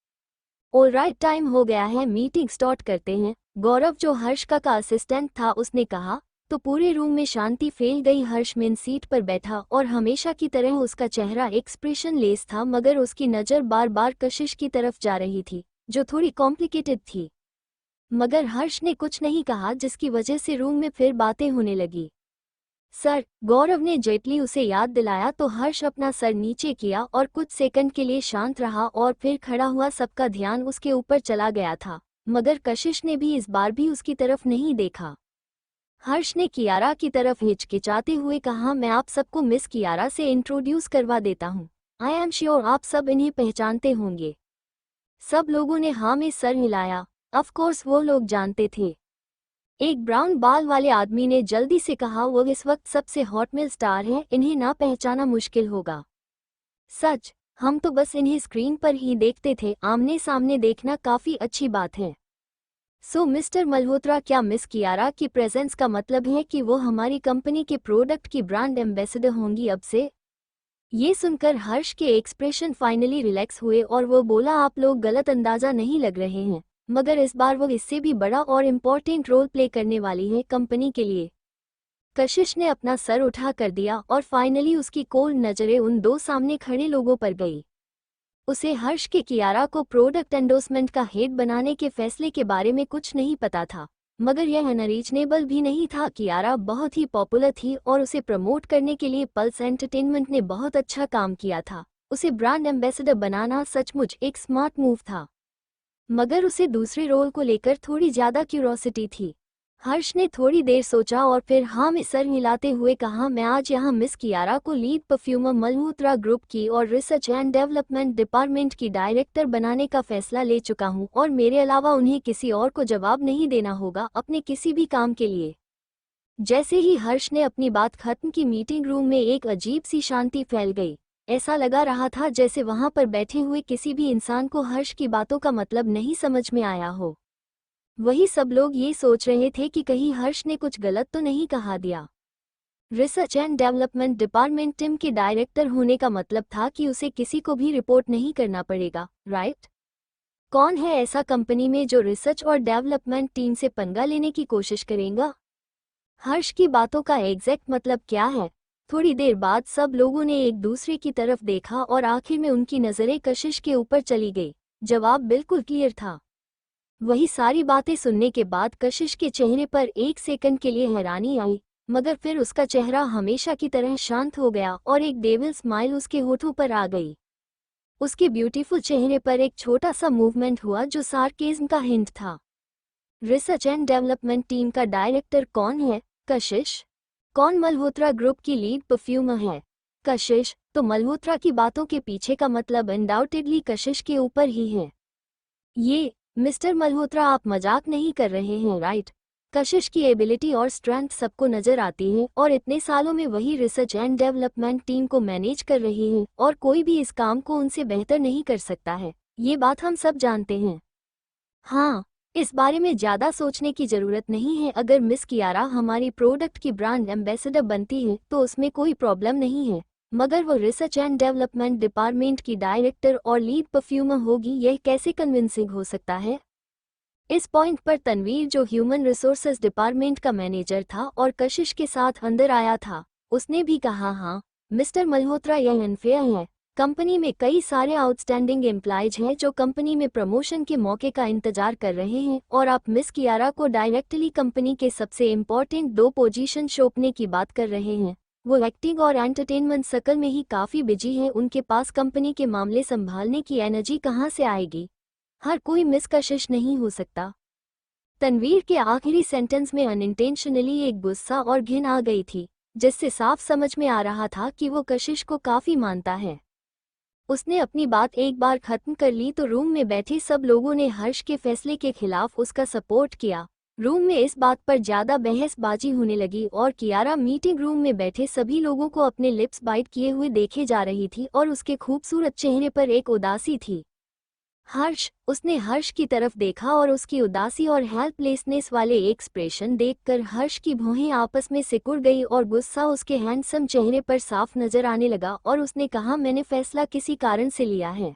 Speaker 1: ऑलराइट, टाइम हो गया है, मीटिंग स्टार्ट करते हैं। गौरव, जो हर्ष का असिस्टेंट था, उसने कहा। तो पूरे रूम में शांति फैल गई। हर्ष मेन सीट पर बैठा और हमेशा की तरह उसका चेहरा एक्सप्रेशन लेस था, मगर उसकी नज़र बार बार कशिश की तरफ जा रही थी, जो थोड़ी कॉम्प्लिकेटेड थी। मगर हर्ष ने कुछ नहीं कहा, जिसकी वजह से रूम में फिर बातें होने लगी। सर, गौरव ने जेटली उसे याद दिलाया तो हर्ष अपना सर नीचे किया और कुछ सेकंड के लिए शांत रहा और फिर खड़ा हुआ। सबका ध्यान उसके ऊपर चला गया था, मगर कशिश ने भी इस बार भी उसकी तरफ नहीं देखा। हर्ष ने कियारा की तरफ हिचकिचाते हुए कहा, मैं आप सबको मिस कियारा से इंट्रोड्यूस करवा देता हूँ। आई एम श्योर आप सब इन्हें पहचानते होंगे। सब लोगों ने हाँ में सर हिलाया। ऑफ कोर्स वो लोग जानते थे। एक ब्राउन बाल वाले आदमी ने जल्दी से कहा, वो इस वक्त सबसे हॉट मिल स्टार हैं, इन्हें ना पहचाना मुश्किल होगा। सच, हम तो बस इन्हें स्क्रीन पर ही देखते थे, आमने सामने देखना काफी अच्छी बात है। सो मिस्टर मल्होत्रा, क्या मिस कियारा की प्रेजेंस का मतलब है कि वो हमारी कंपनी के प्रोडक्ट की ब्रांड एम्बेसडर होंगी अब से? ये सुनकर हर्ष के एक्सप्रेशन फाइनली रिलैक्स हुए और वो बोला, आप लोग गलत अंदाजा नहीं लग रहे हैं, मगर इस बार वो इससे भी बड़ा और इम्पोर्टेंट रोल प्ले करने वाली है कंपनी के लिए। कशिश ने अपना सर उठा कर दिया और फाइनली उसकी कोल्ड नजरें उन दो सामने खड़े लोगों पर गई। उसे हर्ष के कियारा को प्रोडक्ट एंडोर्समेंट का हेड बनाने के फैसले के बारे में कुछ नहीं पता था, मगर यह अनरीजनेबल भी नहीं था। कियारा बहुत ही पॉपुलर थी और उसे प्रमोट करने के लिए पल्स एंटरटेनमेंट ने बहुत अच्छा काम किया था। उसे ब्रांड एम्बेसडर बनाना सचमुच एक स्मार्ट मूव था, मगर उसे दूसरे रोल को लेकर थोड़ी ज्यादा क्यूरोसिटी थी। हर्ष ने थोड़ी देर सोचा और फिर हाँ में सर हिलाते हुए कहा, मैं आज यहाँ मिस कियारा को लीड परफ्यूमर मल्होत्रा ग्रुप की और रिसर्च एंड डेवलपमेंट डिपार्टमेंट की डायरेक्टर बनाने का फैसला ले चुका हूँ और मेरे अलावा उन्हें किसी और को जवाब नहीं देना होगा अपने किसी भी काम के लिए। जैसे ही हर्ष ने अपनी बात खत्म की, मीटिंग रूम में एक अजीब सी शांति फैल गई। ऐसा लगा रहा था जैसे वहां पर बैठे हुए किसी भी इंसान को हर्ष की बातों का मतलब नहीं समझ में आया हो। वही सब लोग ये सोच रहे थे कि कहीं हर्ष ने कुछ गलत तो नहीं कहा दिया। Research and development department team के डायरेक्टर होने का मतलब था कि उसे किसी को भी रिपोर्ट नहीं करना पड़ेगा, राइट? कौन है ऐसा कंपनी में जो रिसर्च और डेवलपमेंट टीम से पंगा लेने की कोशिश करेगा? हर्ष की बातों का एग्जैक्ट मतलब क्या है? थोड़ी देर बाद सब लोगों ने एक दूसरे की तरफ देखा और आखिर में उनकी नजरें कशिश के ऊपर चली गई। जवाब बिल्कुल क्लियर था। वही सारी बातें सुनने के बाद कशिश के चेहरे पर एक सेकंड के लिए हैरानी आई, मगर फिर उसका चेहरा हमेशा की तरह शांत हो गया और एक डेविल स्माइल उसके होठों पर आ गई। उसके ब्यूटीफुल चेहरे पर एक छोटा सा मूवमेंट हुआ जो सार्केज्म का हिंट था। रिसर्च एंड डेवलपमेंट टीम का डायरेक्टर कौन है? कशिश। कौन मल्होत्रा ग्रुप की लीड परफ्यूमर है? कशिश। तो मल्होत्रा की बातों के पीछे का मतलब अनडाउटेडली कशिश के ऊपर ही है। ये मिस्टर मल्होत्रा, आप मजाक नहीं कर रहे हैं, राइट? कशिश की एबिलिटी और स्ट्रेंथ सबको नजर आती है और इतने सालों में वही रिसर्च एंड डेवलपमेंट टीम को मैनेज कर रही है और कोई भी इस काम को उनसे बेहतर नहीं कर सकता है। ये बात हम सब जानते हैं। हाँ, इस बारे में ज्यादा सोचने की जरूरत नहीं है। अगर मिस कियारा हमारी प्रोडक्ट की ब्रांड एम्बेसडर बनती है तो उसमें कोई प्रॉब्लम नहीं है, मगर वो रिसर्च एंड डेवलपमेंट डिपार्टमेंट की डायरेक्टर और लीड परफ्यूमर होगी, यह कैसे कन्विंसिंग हो सकता है? इस पॉइंट पर तनवीर, जो ह्यूमन रिसोर्सेज डिपार्टमेंट का मैनेजर था और कशिश के साथ अंदर आया था, उसने भी कहा, हाँ मिस्टर मल्होत्रा, यह अनफेयर है। कंपनी में कई सारे आउटस्टैंडिंग एम्प्लॉयज हैं जो कंपनी में प्रमोशन के मौके का इंतजार कर रहे हैं और आप मिस कियारा को डायरेक्टली कंपनी के सबसे इम्पोर्टेंट 2 पोजीशन सौंपने की बात कर रहे हैं। वो एक्टिंग और एंटरटेनमेंट सर्कल में ही काफ़ी बिजी है, उनके पास कंपनी के मामले संभालने की एनर्जी कहाँ से आएगी? हर कोई मिस कशिश नहीं हो सकता। तनवीर के आखिरी सेंटेंस में अनइंटेंशनली एक गुस्सा और घिन आ गई थी, जिससे साफ समझ में आ रहा था कि वो कशिश को काफ़ी मानता है। उसने अपनी बात एक बार खत्म कर ली तो रूम में बैठे सब लोगों ने हर्ष के फैसले के खिलाफ उसका सपोर्ट किया। रूम में इस बात पर ज्यादा बहसबाजी होने लगी और कियारा मीटिंग रूम में बैठे सभी लोगों को अपने लिप्स बाइट किए हुए देखे जा रही थी और उसके खूबसूरत चेहरे पर एक उदासी थी। हर्ष, उसने हर्ष की तरफ देखा और उसकी उदासी और हेल्पलेसनेस वाले एक्सप्रेशन देखकर हर्ष की भौहें आपस में सिकुड़ गई और गुस्सा उसके हैंडसम चेहरे पर साफ नजर आने लगा और उसने कहा, मैंने फैसला किसी कारण से लिया है।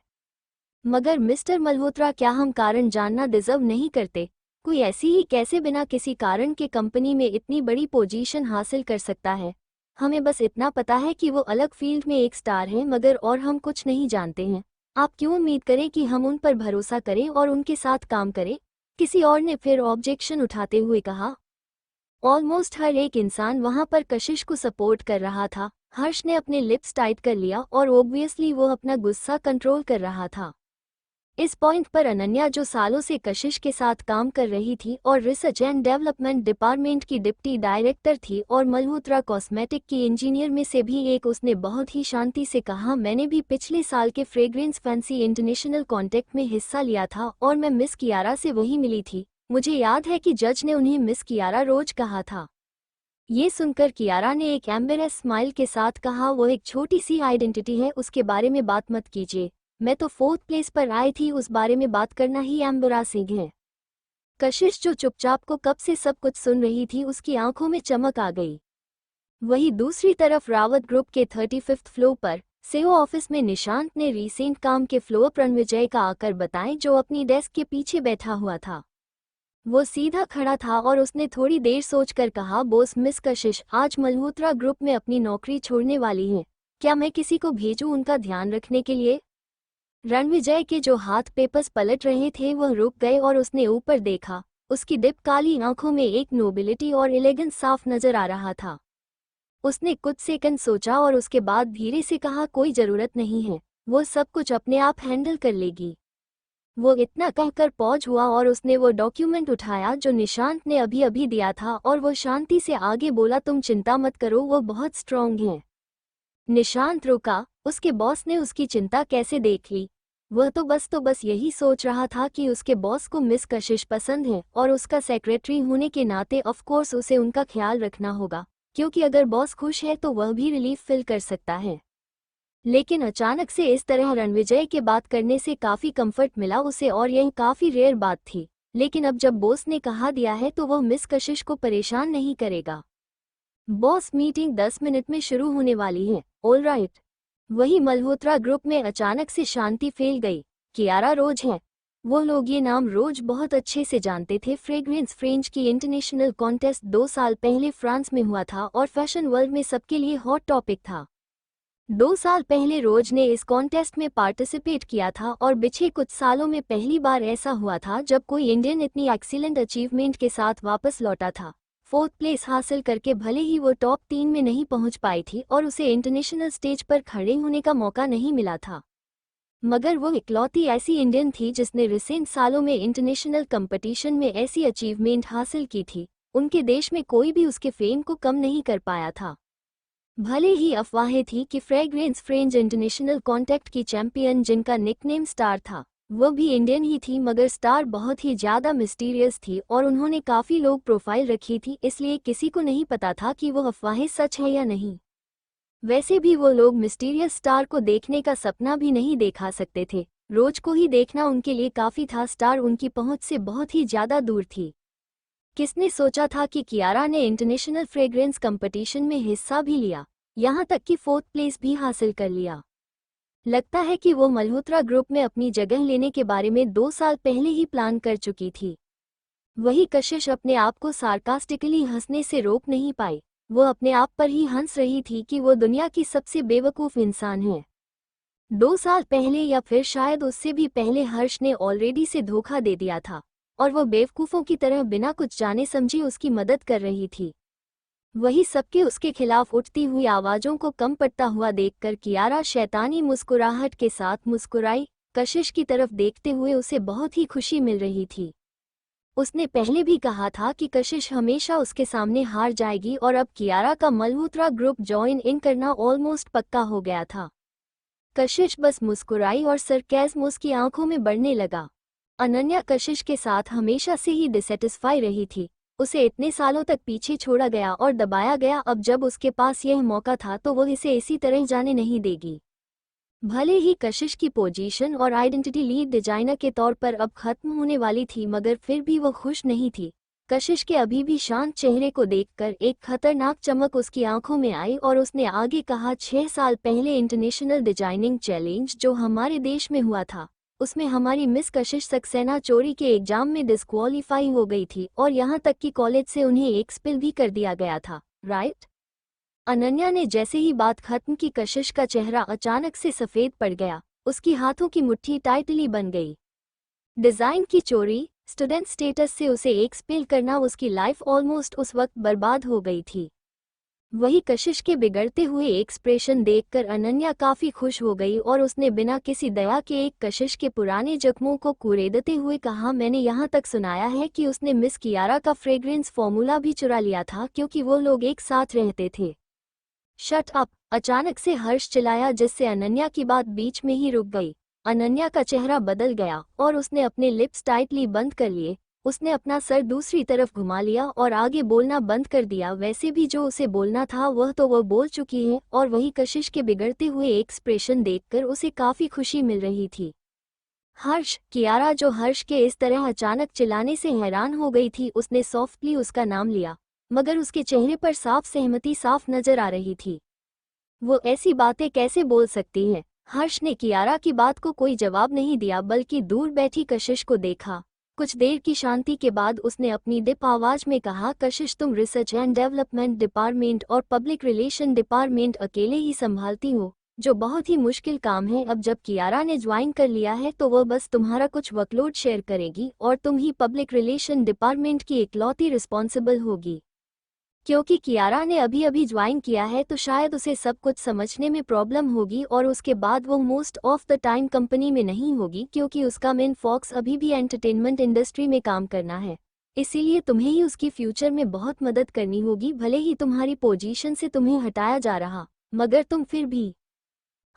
Speaker 1: मगर मिस्टर मल्होत्रा, क्या हम कारण जानना डिजर्व नहीं करते? कोई ऐसी ही कैसे बिना किसी कारण के कंपनी में इतनी बड़ी पोजीशन हासिल कर सकता है? हमें बस इतना पता है कि वो अलग फील्ड में एक स्टार है, मगर और हम कुछ नहीं जानते हैं। आप क्यों उम्मीद करें कि हम उन पर भरोसा करें और उनके साथ काम करें? किसी और ने फिर ऑब्जेक्शन उठाते हुए कहा। ऑलमोस्ट हर एक इंसान वहां पर कशिश को सपोर्ट कर रहा था। हर्ष ने अपने लिप्स टाइट कर लिया और ऑब्वियसली वो अपना गुस्सा कंट्रोल कर रहा था। इस पॉइंट पर अनन्या, जो सालों से कशिश के साथ काम कर रही थी और रिसर्च एंड डेवलपमेंट डिपार्टमेंट की डिप्टी डायरेक्टर थी और मल्होत्रा कॉस्मेटिक की इंजीनियर में से भी एक, उसने बहुत ही शांति से कहा, मैंने भी पिछले साल के फ्रेग्रेंस फैंसी इंटरनेशनल कॉन्टेक्ट में हिस्सा लिया था और मैं मिस कियारा से वही मिली थी। मुझे याद है कि जज ने उन्हें मिस कियारा रोज कहा था। ये सुनकर कियारा ने एक एम्बेरेस स्माइल के साथ कहा, वो एक छोटी सी आइडेंटिटी है, उसके बारे में बात मत कीजिए। मैं तो 4th प्लेस पर आई थी, उस बारे में बात करना ही एम्बेरेसिंग है। कशिश, जो चुपचाप को कब से सब कुछ सुन रही थी, उसकी आंखों में चमक आ गई। वहीं दूसरी तरफ रावत ग्रुप के 35th फ्लोर पर सेओ ऑफिस में निशांत ने रीसेंट काम के फ्लोर रणविजय का आकर बताएं, जो अपनी डेस्क के पीछे बैठा हुआ था। वो सीधा खड़ा था और उसने थोड़ी देर सोचकर कहा, बॉस मिस कशिश आज मल्होत्रा ग्रुप में अपनी नौकरी छोड़ने वाली हैं। क्या मैं किसी को भेजूं उनका ध्यान रखने के लिए? रणविजय के जो हाथ पेपर्स पलट रहे थे वह रुक गए और उसने ऊपर देखा। उसकी डिप काली आंखों में एक नोबिलिटी और एलिगेंस साफ नजर आ रहा था। उसने कुछ सेकंड सोचा और उसके बाद धीरे से कहा, कोई जरूरत नहीं है, वो सब कुछ अपने आप हैंडल कर लेगी। वो इतना कहकर पॉज हुआ और उसने वो डॉक्यूमेंट उठाया जो निशांत ने अभी अभी दिया था और वो शांति से आगे बोला, तुम चिंता मत करो, वो बहुत स्ट्रॉन्ग है। निशांत रुका। उसके बॉस ने उसकी चिंता कैसे देख ली? वह तो बस यही सोच रहा था कि उसके बॉस को मिस कशिश पसंद है और उसका सेक्रेटरी होने के नाते ऑफ कोर्स उसे उनका ख्याल रखना होगा, क्योंकि अगर बॉस खुश है तो वह भी रिलीफ फील कर सकता है। लेकिन अचानक से इस तरह रणविजय के बात करने से काफी कंफर्ट मिला उसे और यह काफी रेयर बात थी। लेकिन अब जब बॉस ने कहा दिया है तो वह मिस कशिश को परेशान नहीं करेगा। बॉस, मीटिंग 10 मिनट में शुरू होने वाली है। All right. वही मल्होत्रा ग्रुप में अचानक से शांति फैल गई। कियारा रोज है। वो लोग ये नाम रोज बहुत अच्छे से जानते थे। फ्रेग्रेंस फ्रेंच की इंटरनेशनल कॉन्टेस्ट 2 साल पहले फ्रांस में हुआ था और फैशन वर्ल्ड में सबके लिए हॉट टॉपिक था। 2 साल पहले रोज ने इस कॉन्टेस्ट में पार्टिसिपेट किया था और पिछले कुछ सालों में पहली बार ऐसा हुआ था जब कोई इंडियन इतनी एक्सीलेंट अचीवमेंट के साथ वापस लौटा था। 4th प्लेस हासिल करके भले ही वो टॉप 3 में नहीं पहुंच पाई थी और उसे इंटरनेशनल स्टेज पर खड़े होने का मौका नहीं मिला था, मगर वो इकलौती ऐसी इंडियन थी जिसने रिसेंट सालों में इंटरनेशनल कंपटीशन में ऐसी अचीवमेंट हासिल की थी। उनके देश में कोई भी उसके फेम को कम नहीं कर पाया था। भले ही अफवाहें थी कि फ्रेग्रेंस फ्रेंच इंटरनेशनल कॉन्टेक्ट की चैंपियन, जिनका निकनेम स्टार था, वो भी इंडियन ही थी, मगर स्टार बहुत ही ज्यादा मिस्टीरियस थी और उन्होंने काफी लोग प्रोफाइल रखी थी, इसलिए किसी को नहीं पता था कि वो अफवाहें सच है या नहीं। वैसे भी वो लोग मिस्टीरियस स्टार को देखने का सपना भी नहीं देखा सकते थे। रोज को ही देखना उनके लिए काफी था। स्टार उनकी पहुंच से बहुत ही ज्यादा दूर थी। किसने सोचा था कि कियारा ने इंटरनेशनल फ्रेग्रेंस कंपटीशन में हिस्सा भी लिया, यहाँ तक कि 4th प्लेस भी हासिल कर लिया। लगता है कि वो मल्होत्रा ग्रुप में अपनी जगह लेने के बारे में 2 साल पहले ही प्लान कर चुकी थी। वही कशिश अपने आप को सार्कास्टिकली हंसने से रोक नहीं पाई। वो अपने आप पर ही हंस रही थी कि वो दुनिया की सबसे बेवकूफ़ इंसान है। 2 साल पहले या फिर शायद उससे भी पहले हर्ष ने ऑलरेडी से धोखा दे दिया था और वो बेवकूफ़ों की तरह बिना कुछ जाने समझे उसकी मदद कर रही थी। वही सबके उसके खिलाफ उठती हुई आवाज़ों को कम पड़ता हुआ देखकर कियारा शैतानी मुस्कुराहट के साथ मुस्कुराई। कशिश की तरफ देखते हुए उसे बहुत ही खुशी मिल रही थी। उसने पहले भी कहा था कि कशिश हमेशा उसके सामने हार जाएगी और अब कियारा का मल्होत्रा ग्रुप ज्वाइन इन करना ऑलमोस्ट पक्का हो गया था। कशिश बस मुस्कुराई और सरकाज़्म उसकी आंखों में बढ़ने लगा। अनन्या कशिश के साथ हमेशा से ही डिसैटिस्फाई रही थी। उसे इतने सालों तक पीछे छोड़ा गया और दबाया गया, अब जब उसके पास यह मौका था तो वह इसे इसी तरह जाने नहीं देगी। भले ही कशिश की पोजीशन और आइडेंटिटी लीड डिजाइनर के तौर पर अब खत्म होने वाली थी, मगर फिर भी वह खुश नहीं थी। कशिश के अभी भी शांत चेहरे को देखकर एक खतरनाक चमक उसकी आंखों में आई और उसने आगे कहा, 6 साल पहले इंटरनेशनल डिजाइनिंग चैलेंज जो हमारे देश में हुआ था, उसमें हमारी मिस कशिश सक्सेना चोरी के एग्जाम में डिस्क्वालीफाई हो गई थी और यहाँ तक कि कॉलेज से उन्हें एक्सपेल भी कर दिया गया था, राइट? अनन्या ने जैसे ही बात खत्म की, कशिश का चेहरा अचानक से सफ़ेद पड़ गया। उसकी हाथों की मुट्ठी टाइटली बन गई। डिज़ाइन की चोरी, स्टूडेंट स्टेटस से उसे एक्सपेल करना, उसकी लाइफ ऑलमोस्ट उस वक्त बर्बाद हो गई थी। वही कशिश के बिगड़ते हुए एक्सप्रेशन देखकर अनन्या काफी खुश हो गई और उसने बिना किसी दया के एक कशिश के पुराने जख्मों को कुरेदते हुए कहा, मैंने यहाँ तक सुनाया है कि उसने मिस कियारा का फ्रेग्रेंस फॉर्मूला भी चुरा लिया था क्योंकि वो लोग एक साथ रहते थे। Shut up! अचानक से हर्ष चिल्लाया, जिससे अनन्या की बात बीच में ही रुक गई। अनन्या का चेहरा बदल गया और उसने अपने लिप्स टाइटली बंद कर लिए। उसने अपना सर दूसरी तरफ घुमा लिया और आगे बोलना बंद कर दिया। वैसे भी जो उसे बोलना था वह तो वह बोल चुकी है और वही कशिश के बिगड़ते हुए एक्सप्रेशन देखकर उसे काफी खुशी मिल रही थी। हर्ष! कियारा, जो हर्ष के इस तरह अचानक चिल्लाने से हैरान हो गई थी, उसने सॉफ्टली उसका नाम लिया, मगर उसके चेहरे पर साफ सहमति साफ नजर आ रही थी। वो ऐसी बातें कैसे बोल सकती है? हर्ष ने कियारा की बात को कोई जवाब नहीं दिया बल्कि दूर बैठी कशिश को देखा। कुछ देर की शांति के बाद उसने अपनी डिप आवाज में कहा, कशिश, तुम रिसर्च एंड डेवलपमेंट डिपार्टमेंट और पब्लिक रिलेशन डिपार्टमेंट अकेले ही संभालती हो, जो बहुत ही मुश्किल काम है। अब जब कियारा ने ज्वाइन कर लिया है तो वह बस तुम्हारा कुछ वर्कलोड शेयर करेगी और तुम ही पब्लिक रिलेशन डिपार्टमेंट की इकलौती रिस्पॉन्सिबल होगी। क्योंकि कियारा ने अभी अभी ज्वाइन किया है तो शायद उसे सब कुछ समझने में प्रॉब्लम होगी और उसके बाद वो most of the time company में नहीं होगी क्योंकि उसका मेन फोकस अभी भी एंटरटेनमेंट इंडस्ट्री में काम करना है। इसीलिए तुम्हें ही उसकी फ्यूचर में बहुत मदद करनी होगी। भले ही तुम्हारी पोजीशन से तुम्हें हटाया जा रहा, मगर तुम फिर भी।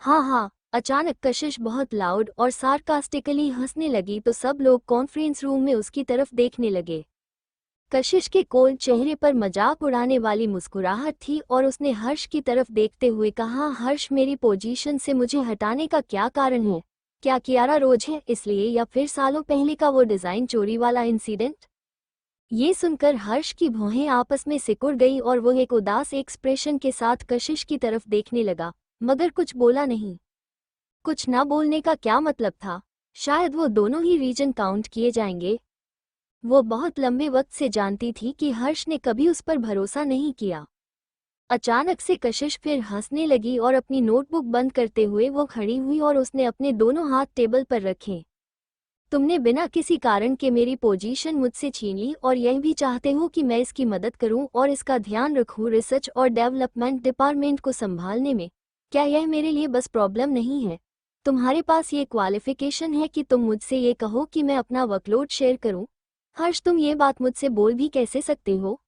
Speaker 1: हाँ हाँ। अचानक कशिश बहुत लाउड और सार्कास्टिकली हंसने लगी तो सब लोग कॉन्फ्रेंस रूम में उसकी तरफ देखने लगे। कशिश के कोल्ड चेहरे पर मजाक उड़ाने वाली मुस्कुराहट थी और उसने हर्ष की तरफ देखते हुए कहा, हर्ष, मेरी पोजीशन से मुझे हटाने का क्या कारण है? क्या कियारा रोज है इसलिए, या फिर सालों पहले का वो डिजाइन चोरी वाला इंसिडेंट? ये सुनकर हर्ष की भौहें आपस में सिकुड़ गई और वो एक उदास एक्सप्रेशन के साथ कशिश की तरफ देखने लगा, मगर कुछ बोला नहीं। कुछ ना बोलने का क्या मतलब था? शायद वो दोनों ही रीजन काउंट किए जाएंगे। वो बहुत लंबे वक्त से जानती थी कि हर्ष ने कभी उस पर भरोसा नहीं किया। अचानक से कशिश फिर हंसने लगी और अपनी नोटबुक बंद करते हुए वो खड़ी हुई और उसने अपने दोनों हाथ टेबल पर रखे। तुमने बिना किसी कारण के मेरी पोजीशन मुझसे छीन ली और यह भी चाहते हो कि मैं इसकी मदद करूं और इसका ध्यान रखूं रिसर्च और डेवलपमेंट डिपार्टमेंट को संभालने में। क्या यह मेरे लिए बस प्रॉब्लम नहीं है? तुम्हारे पास ये क्वालिफिकेशन है कि तुम मुझसे ये कहो कि मैं अपना वर्कलोड शेयर करूं? हर्ष, तुम ये बात मुझसे बोल भी कैसे सकते हो?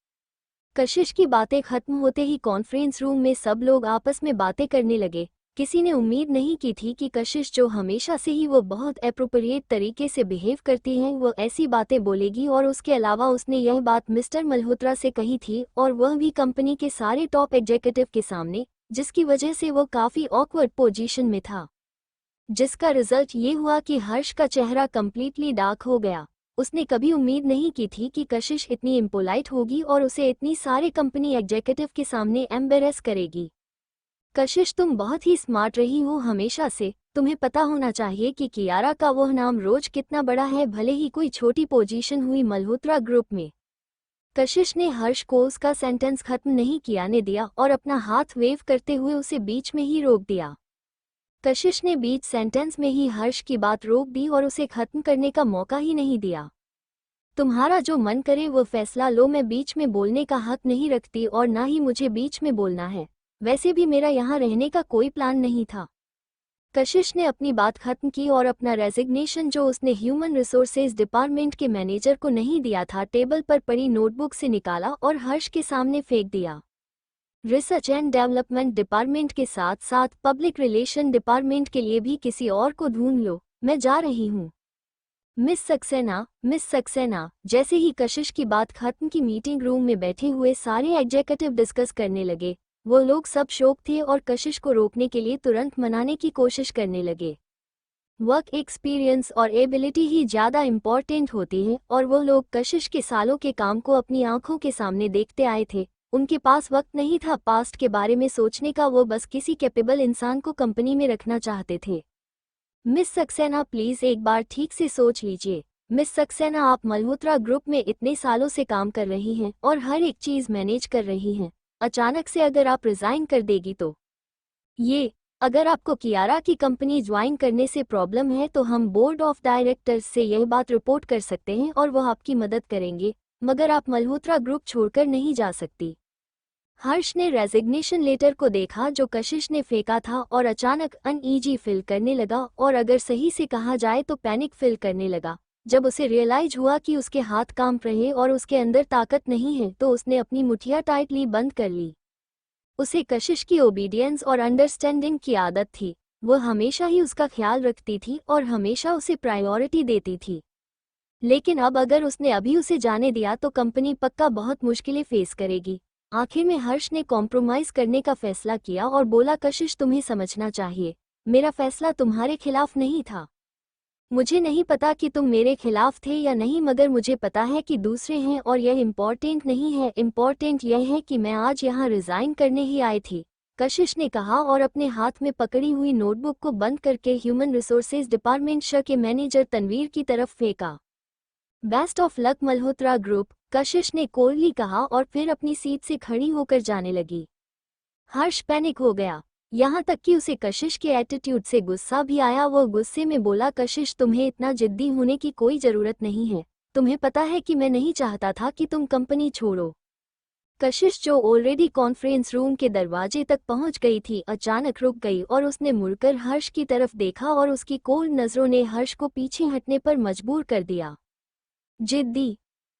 Speaker 1: कशिश की बातें खत्म होते ही कॉन्फ्रेंस रूम में सब लोग आपस में बातें करने लगे। किसी ने उम्मीद नहीं की थी कि कशिश, जो हमेशा से ही वो बहुत एप्रोप्रिएट तरीके से बिहेव करती है, वो ऐसी बातें बोलेगी। और उसके अलावा उसने यह बात मिस्टर मल्होत्रा से कही थी और वह भी कंपनी के सारे टॉप एग्जीक्यूटिव के सामने, जिसकी वजह से वो काफी ऑकवर्ड पोजीशन में था। जिसका रिजल्ट ये हुआ कि हर्ष का चेहरा कंप्लीटली डार्क हो गया। उसने कभी उम्मीद नहीं की थी कि कशिश इतनी इम्पोलाइट होगी और उसे इतनी सारे कंपनी एग्जीक्यूटिव के सामने एम्बेरस करेगी। कशिश, तुम बहुत ही स्मार्ट रही हो हमेशा से। तुम्हें पता होना चाहिए कि कियारा का वह नाम रोज कितना बड़ा है, भले ही कोई छोटी पोजीशन हुई मल्होत्रा ग्रुप में। कशिश ने हर्ष को उसका सेंटेंस खत्म नहीं कियाने दिया और अपना हाथ वेव करते हुए उसे बीच में ही रोक दिया। कशिश ने बीच सेंटेंस में ही हर्ष की बात रोक दी और उसे खत्म करने का मौका ही नहीं दिया। तुम्हारा जो मन करे वो फैसला लो, मैं बीच में बोलने का हक नहीं रखती और ना ही मुझे बीच में बोलना है। वैसे भी मेरा यहाँ रहने का कोई प्लान नहीं था। कशिश ने अपनी बात खत्म की और अपना रेजिग्नेशन, जो उसने ह्यूमन रिसोर्सेज डिपार्टमेंट के मैनेजर को नहीं दिया था, टेबल पर पड़ी नोटबुक से निकाला और हर्ष के सामने फेंक दिया। रिसर्च एंड डेवलपमेंट डिपार्टमेंट के साथ साथ पब्लिक रिलेशन डिपार्टमेंट के लिए भी किसी और को ढूंढ लो, मैं जा रही हूँ। मिस सक्सेना। जैसे ही कशिश की बात खत्म की, मीटिंग रूम में बैठे हुए सारे एग्जीक्यूटिव डिस्कस करने लगे। वो लोग सब शौक थे और कशिश को रोकने के लिए तुरंत मनाने की कोशिश करने लगे। वर्क एक्सपीरियंस और एबिलिटी ही ज़्यादा इम्पॉर्टेंट होती है और वो लोग कशिश के सालों के काम को अपनी आंखों के सामने देखते आए थे। उनके पास वक्त नहीं था पास्ट के बारे में सोचने का, वो बस किसी कैपेबल इंसान को कंपनी में रखना चाहते थे। मिस सक्सेना, प्लीज एक बार ठीक से सोच लीजिए। मिस सक्सेना, आप मल्होत्रा ग्रुप में इतने सालों से काम कर रही हैं और हर एक चीज मैनेज कर रही हैं। अचानक से अगर आप रिजाइन कर देगी तो अगर आपको कियारा की कंपनी ज्वाइन करने से प्रॉब्लम है तो हम बोर्ड ऑफ डायरेक्टर्स से यह बात रिपोर्ट कर सकते हैं और वो आपकी मदद करेंगे, मगर आप मल्होत्रा ग्रुप छोड़कर नहीं जा सकती। हर्ष ने रेजिग्नेशन लेटर को देखा जो कशिश ने फेंका था और अचानक अनईजी फील करने लगा, और अगर सही से कहा जाए तो पैनिक फील करने लगा। जब उसे रियलाइज हुआ कि उसके हाथ कांप रहे और उसके अंदर ताकत नहीं है तो उसने अपनी मुठिया टाइटली बंद कर ली। उसे कशिश की ओबीडियंस और अंडरस्टैंडिंग की आदत थी। वह हमेशा ही उसका ख्याल रखती थी और हमेशा उसे प्रायोरिटी देती थी। लेकिन अब अगर उसने अभी उसे जाने दिया तो कंपनी पक्का बहुत मुश्किलें फेस करेगी। आखिर में हर्ष ने कॉम्प्रोमाइज करने का फैसला किया और बोला, कशिश तुम्हें समझना चाहिए, मेरा फैसला तुम्हारे खिलाफ नहीं था। मुझे नहीं पता कि तुम मेरे खिलाफ थे या नहीं, मगर मुझे पता है कि दूसरे हैं और यह इम्पोर्टेंट नहीं है। इम्पोर्टेंट यह है कि मैं आज यहाँ रिजाइन करने ही आई थी, कशिश ने कहा और अपने हाथ में पकड़ी हुई नोटबुक को बंद करके ह्यूमन रिसोर्सेज डिपार्टमेंट के मैनेजर तनवीर की तरफ फेंका। Best of luck Malhotra group, कशिश ने कोल्डली कहा और फिर अपनी सीट से खड़ी होकर जाने लगी। हर्ष पैनिक हो गया, यहाँ तक कि उसे कशिश के एटीट्यूड से गुस्सा भी आया। वो गुस्से में बोला, कशिश तुम्हें इतना जिद्दी होने की कोई जरूरत नहीं है, तुम्हें पता है कि मैं नहीं चाहता था कि तुम कंपनी छोड़ो। कशिश जो ऑलरेडी कॉन्फ्रेंस रूम के दरवाजे तक पहुंच गई थी, अचानक रुक गई और उसने मुड़कर हर्ष की तरफ देखा और उसकी कोल्ड नजरों ने हर्ष को पीछे हटने पर मजबूर कर दिया। जिद्दी,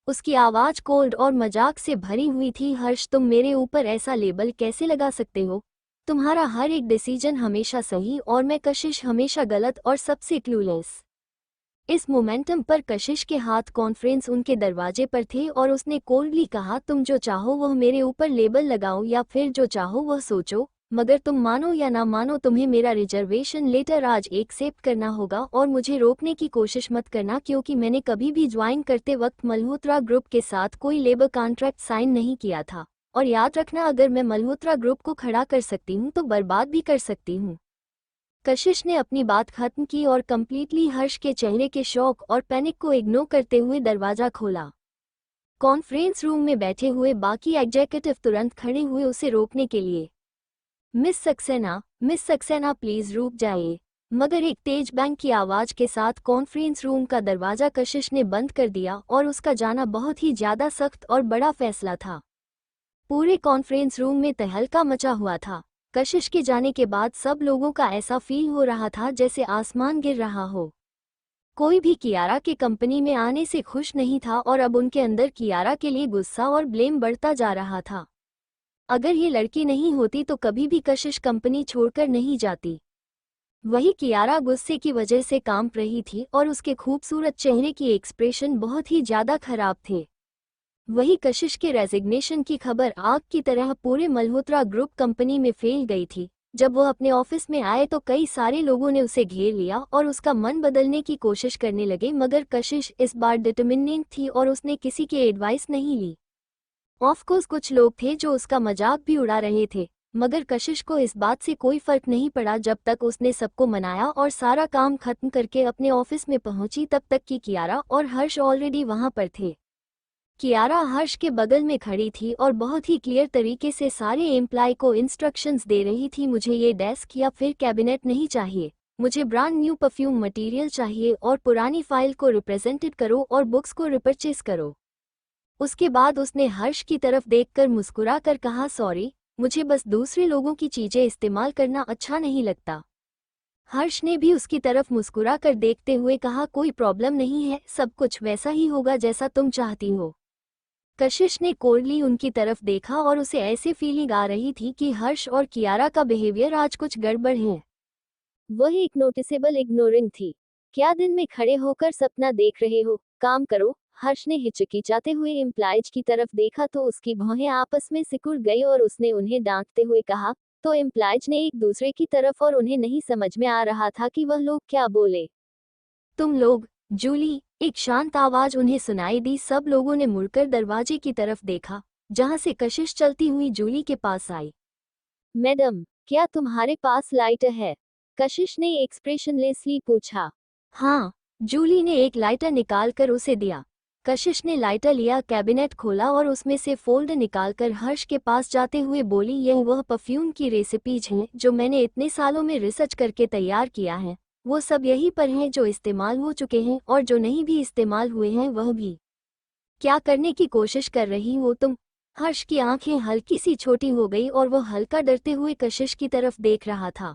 Speaker 1: उसकी आवाज कोल्ड और मजाक से भरी हुई थी। हर्ष, तुम मेरे ऊपर ऐसा लेबल कैसे लगा सकते हो? तुम्हारा हर एक डिसीजन हमेशा सही और मैं कशिश हमेशा गलत और सबसे क्लूलेस। इस मोमेंटम पर कशिश के हाथ कॉन्फ्रेंस उनके दरवाजे पर थे और उसने कोल्डली कहा, तुम जो चाहो वह मेरे ऊपर लेबल लगाओ या फिर जो चाहो वह सोचो, मगर तुम मानो या ना मानो तुम्हें मेरा रिजर्वेशन लेटर आज एक्सेप्ट करना होगा और मुझे रोकने की कोशिश मत करना, क्योंकि मैंने कभी भी ज्वाइन करते वक्त मल्होत्रा ग्रुप के साथ कोई लेबर कॉन्ट्रैक्ट साइन नहीं किया था। और याद रखना, अगर मैं मल्होत्रा ग्रुप को खड़ा कर सकती हूँ तो बर्बाद भी कर सकती हूँ। कशिश ने अपनी बात खत्म की और कंप्लीटली हर्ष के चेहरे के शॉक और पैनिक को इग्नोर करते हुए दरवाजा खोला। कॉन्फ्रेंस रूम में बैठे हुए बाकी एग्जीक्यूटिव तुरंत खड़े हुए उसे रोकने के लिए। मिस सक्सेना प्लीज रुक जाइए, मगर एक तेज बैंग की आवाज के साथ कॉन्फ्रेंस रूम का दरवाजा कशिश ने बंद कर दिया और उसका जाना बहुत ही ज्यादा सख्त और बड़ा फैसला था। पूरे कॉन्फ्रेंस रूम में तहलका मचा हुआ था। कशिश के जाने के बाद सब लोगों का ऐसा फील हो रहा था जैसे आसमान गिर रहा हो। कोई भी कियारा के कंपनी में आने से खुश नहीं था और अब उनके अंदर कियारा के लिए गुस्सा और ब्लेम बढ़ता जा रहा था। अगर ये लड़की नहीं होती तो कभी भी कशिश कंपनी छोड़कर नहीं जाती। वही कियारा गुस्से की वजह से कांप रही थी और उसके खूबसूरत चेहरे की एक्सप्रेशन बहुत ही ज्यादा खराब थे। वही कशिश के रेजिग्नेशन की खबर आग की तरह पूरे मल्होत्रा ग्रुप कंपनी में फैल गई थी। जब वो अपने ऑफिस में आए तो कई सारे लोगों ने उसे घेर लिया और उसका मन बदलने की कोशिश करने लगे, मगर कशिश इस बार डिटरमिनेंट थी और उसने किसी की एडवाइस नहीं ली। ऑफकोर्स कुछ लोग थे जो उसका मजाक भी उड़ा रहे थे, मगर कशिश को इस बात से कोई फर्क नहीं पड़ा। जब तक उसने सबको मनाया और सारा काम खत्म करके अपने ऑफिस में पहुंची तब तक कि कियारा और हर्ष ऑलरेडी वहां पर थे। कियारा हर्ष के बगल में खड़ी थी और बहुत ही क्लियर तरीके से सारे एम्प्लॉय को इंस्ट्रक्शंस दे रही थी, मुझे ये डेस्क या फिर कैबिनेट नहीं चाहिए, मुझे ब्रांड न्यू परफ्यूम मटेरियल चाहिए और पुरानी फाइल को रिप्रेजेंटेड करो और बुक्स को रिपर्चेस करो। उसके बाद उसने हर्ष की तरफ देखकर मुस्कुरा कर कहा, सॉरी, मुझे बस दूसरे लोगों की चीजें इस्तेमाल करना अच्छा नहीं लगता। हर्ष ने भी उसकी तरफ मुस्कुरा कर देखते हुए कहा, कोई प्रॉब्लम नहीं है, सब कुछ वैसा ही होगा जैसा तुम चाहती हो। कशिश ने कोल्डली उनकी तरफ देखा और उसे ऐसे फीलिंग आ रही थी कि हर्ष और कियारा का बिहेवियर आज कुछ गड़बड़ है। वह एक नोटिसेबल इग्नोरिंग थी। क्या दिन में खड़े होकर सपना देख रहे हो, काम करो। हर्ष ने हिचकिचाते हुए एम्प्लॉयज की तरफ देखा तो उसकी भौहें आपस में सिकुड़ गई और उसने उन्हें डांटते हुए कहा, तो एम्प्लॉयज ने एक दूसरे की तरफ और उन्हें नहीं समझ में आ रहा था कि वह लोग क्या बोले। तुम लोग, जूली, एक शांत आवाज उन्हें सुनाई दी। सब लोगों ने मुड़कर दरवाजे की तरफ देखा, जहां से कशिश चलती हुई जूली के पास आई। मैडम, क्या तुम्हारे पास लाइटर है? कशिश ने एक्सप्रेशनलेसली पूछा। हाँ, जूली ने एक लाइटर निकालकर उसे दिया। कशिश ने लाइटर लिया, कैबिनेट खोला और उसमें से फोल्डर निकालकर हर्ष के पास जाते हुए बोली, यह वह परफ्यूम की रेसिपीज हैं जो मैंने इतने सालों में रिसर्च करके तैयार किया है। वो सब यहीं पर हैं जो इस्तेमाल हो चुके हैं और जो नहीं भी इस्तेमाल हुए हैं वह भी। क्या करने की कोशिश कर रही हो तुम? हर्ष की आंखें हल्की सी छोटी हो गई और वो हल्का डरते हुए कशिश की तरफ देख रहा था।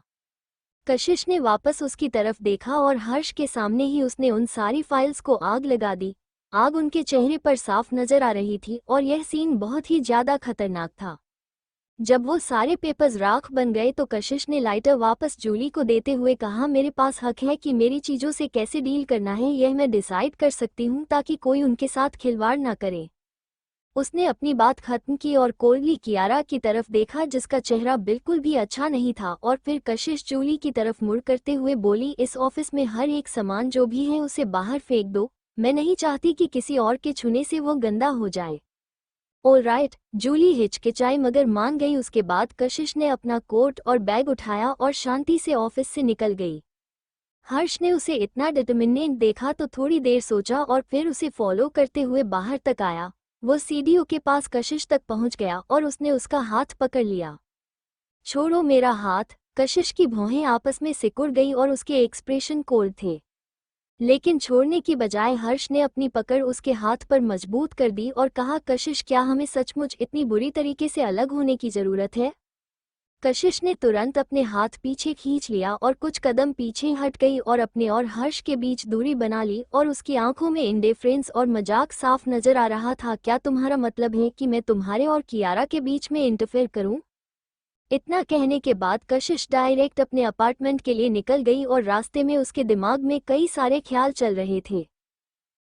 Speaker 1: कशिश ने वापस उसकी तरफ देखा और हर्ष के सामने ही उसने उन सारी फाइल्स को आग लगा दी। आग उनके चेहरे पर साफ नजर आ रही थी और यह सीन बहुत ही ज्यादा खतरनाक था। जब वो सारे पेपर्स राख बन गए तो कशिश ने लाइटर वापस जूली को देते हुए कहा, मेरे पास हक है कि मेरी चीजों से कैसे डील करना है, यह मैं डिसाइड कर सकती हूँ ताकि कोई उनके साथ खिलवाड़ ना करे। उसने अपनी बात खत्म की और कोल्डली कियारा की तरफ देखा जिसका चेहरा बिल्कुल भी अच्छा नहीं था, और फिर कशिश जूली की तरफ मुड़ करते हुए बोली, इस ऑफिस में हर एक सामान जो भी है उसे बाहर फेंक दो। मैं नहीं चाहती कि किसी और के छूने से वो गंदा हो जाए। ऑल राइट, जूली हिचकिचाई मगर मान गई। उसके बाद कशिश ने अपना कोट और बैग उठाया और शांति से ऑफिस से निकल गई। हर्ष ने उसे इतना डिटर्मिनेट देखा तो थोड़ी देर सोचा और फिर उसे फॉलो करते हुए बाहर तक आया। वो सीढ़ियों के पास कशिश तक पहुंच गया और उसने उसका हाथ पकड़ लिया। छोड़ो मेरा हाथ। कशिश की भौहें आपस में सिकुड़ गई और उसके एक्सप्रेशन कोल्ड थे, लेकिन छोड़ने की बजाय हर्ष ने अपनी पकड़ उसके हाथ पर मजबूत कर दी और कहा, कशिश क्या हमें सचमुच इतनी बुरी तरीके से अलग होने की जरूरत है? कशिश ने तुरंत अपने हाथ पीछे खींच लिया और कुछ कदम पीछे हट गई और अपने और हर्ष के बीच दूरी बना ली और उसकी आंखों में इंडिफरेंस और मजाक साफ नजर आ रहा था। क्या तुम्हारा मतलब है कि मैं तुम्हारे और कियारा के बीच में इंटरफेयर करूं? इतना कहने के बाद कशिश डायरेक्ट अपने अपार्टमेंट के लिए निकल गई और रास्ते में उसके दिमाग में कई सारे ख्याल चल रहे थे।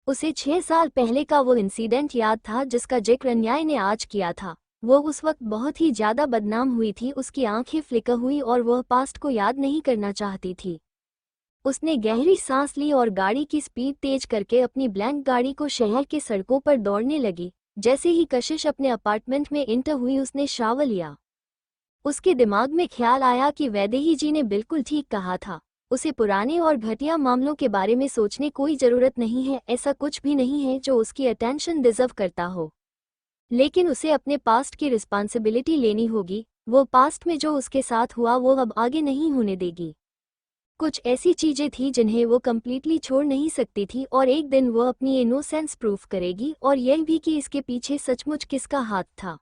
Speaker 1: उसे 6 साल पहले का वो इंसिडेंट याद था जिसका जिक्र अन्याय ने आज किया था। वो उस वक्त बहुत ही ज्यादा बदनाम हुई थी। उसकी आंखें फ्लिकर हुई और वह पास्ट को याद नहीं करना चाहती थी। उसने गहरी सांस ली और गाड़ी की स्पीड तेज करके अपनी ब्लैंक गाड़ी को शहर के सड़कों पर दौड़ने लगी। जैसे ही कशिश अपने अपार्टमेंट में एंटर हुई उसने शावर लिया। उसके दिमाग में ख्याल आया कि वैदेही जी ने बिल्कुल ठीक कहा था। उसे पुराने और घटिया मामलों के बारे में सोचने कोई जरूरत नहीं है। ऐसा कुछ भी नहीं है जो उसकी अटेंशन डिजर्व करता हो, लेकिन उसे अपने पास्ट की रिस्पॉन्सिबिलिटी लेनी होगी। वो पास्ट में जो उसके साथ हुआ वो अब आगे नहीं होने देगी। कुछ ऐसी चीजें थी जिन्हें वो कम्प्लीटली छोड़ नहीं सकती थी और एक दिन वो अपनी इनोसेंस प्रूफ करेगी, और यह भी कि इसके पीछे सचमुच किसका हाथ था।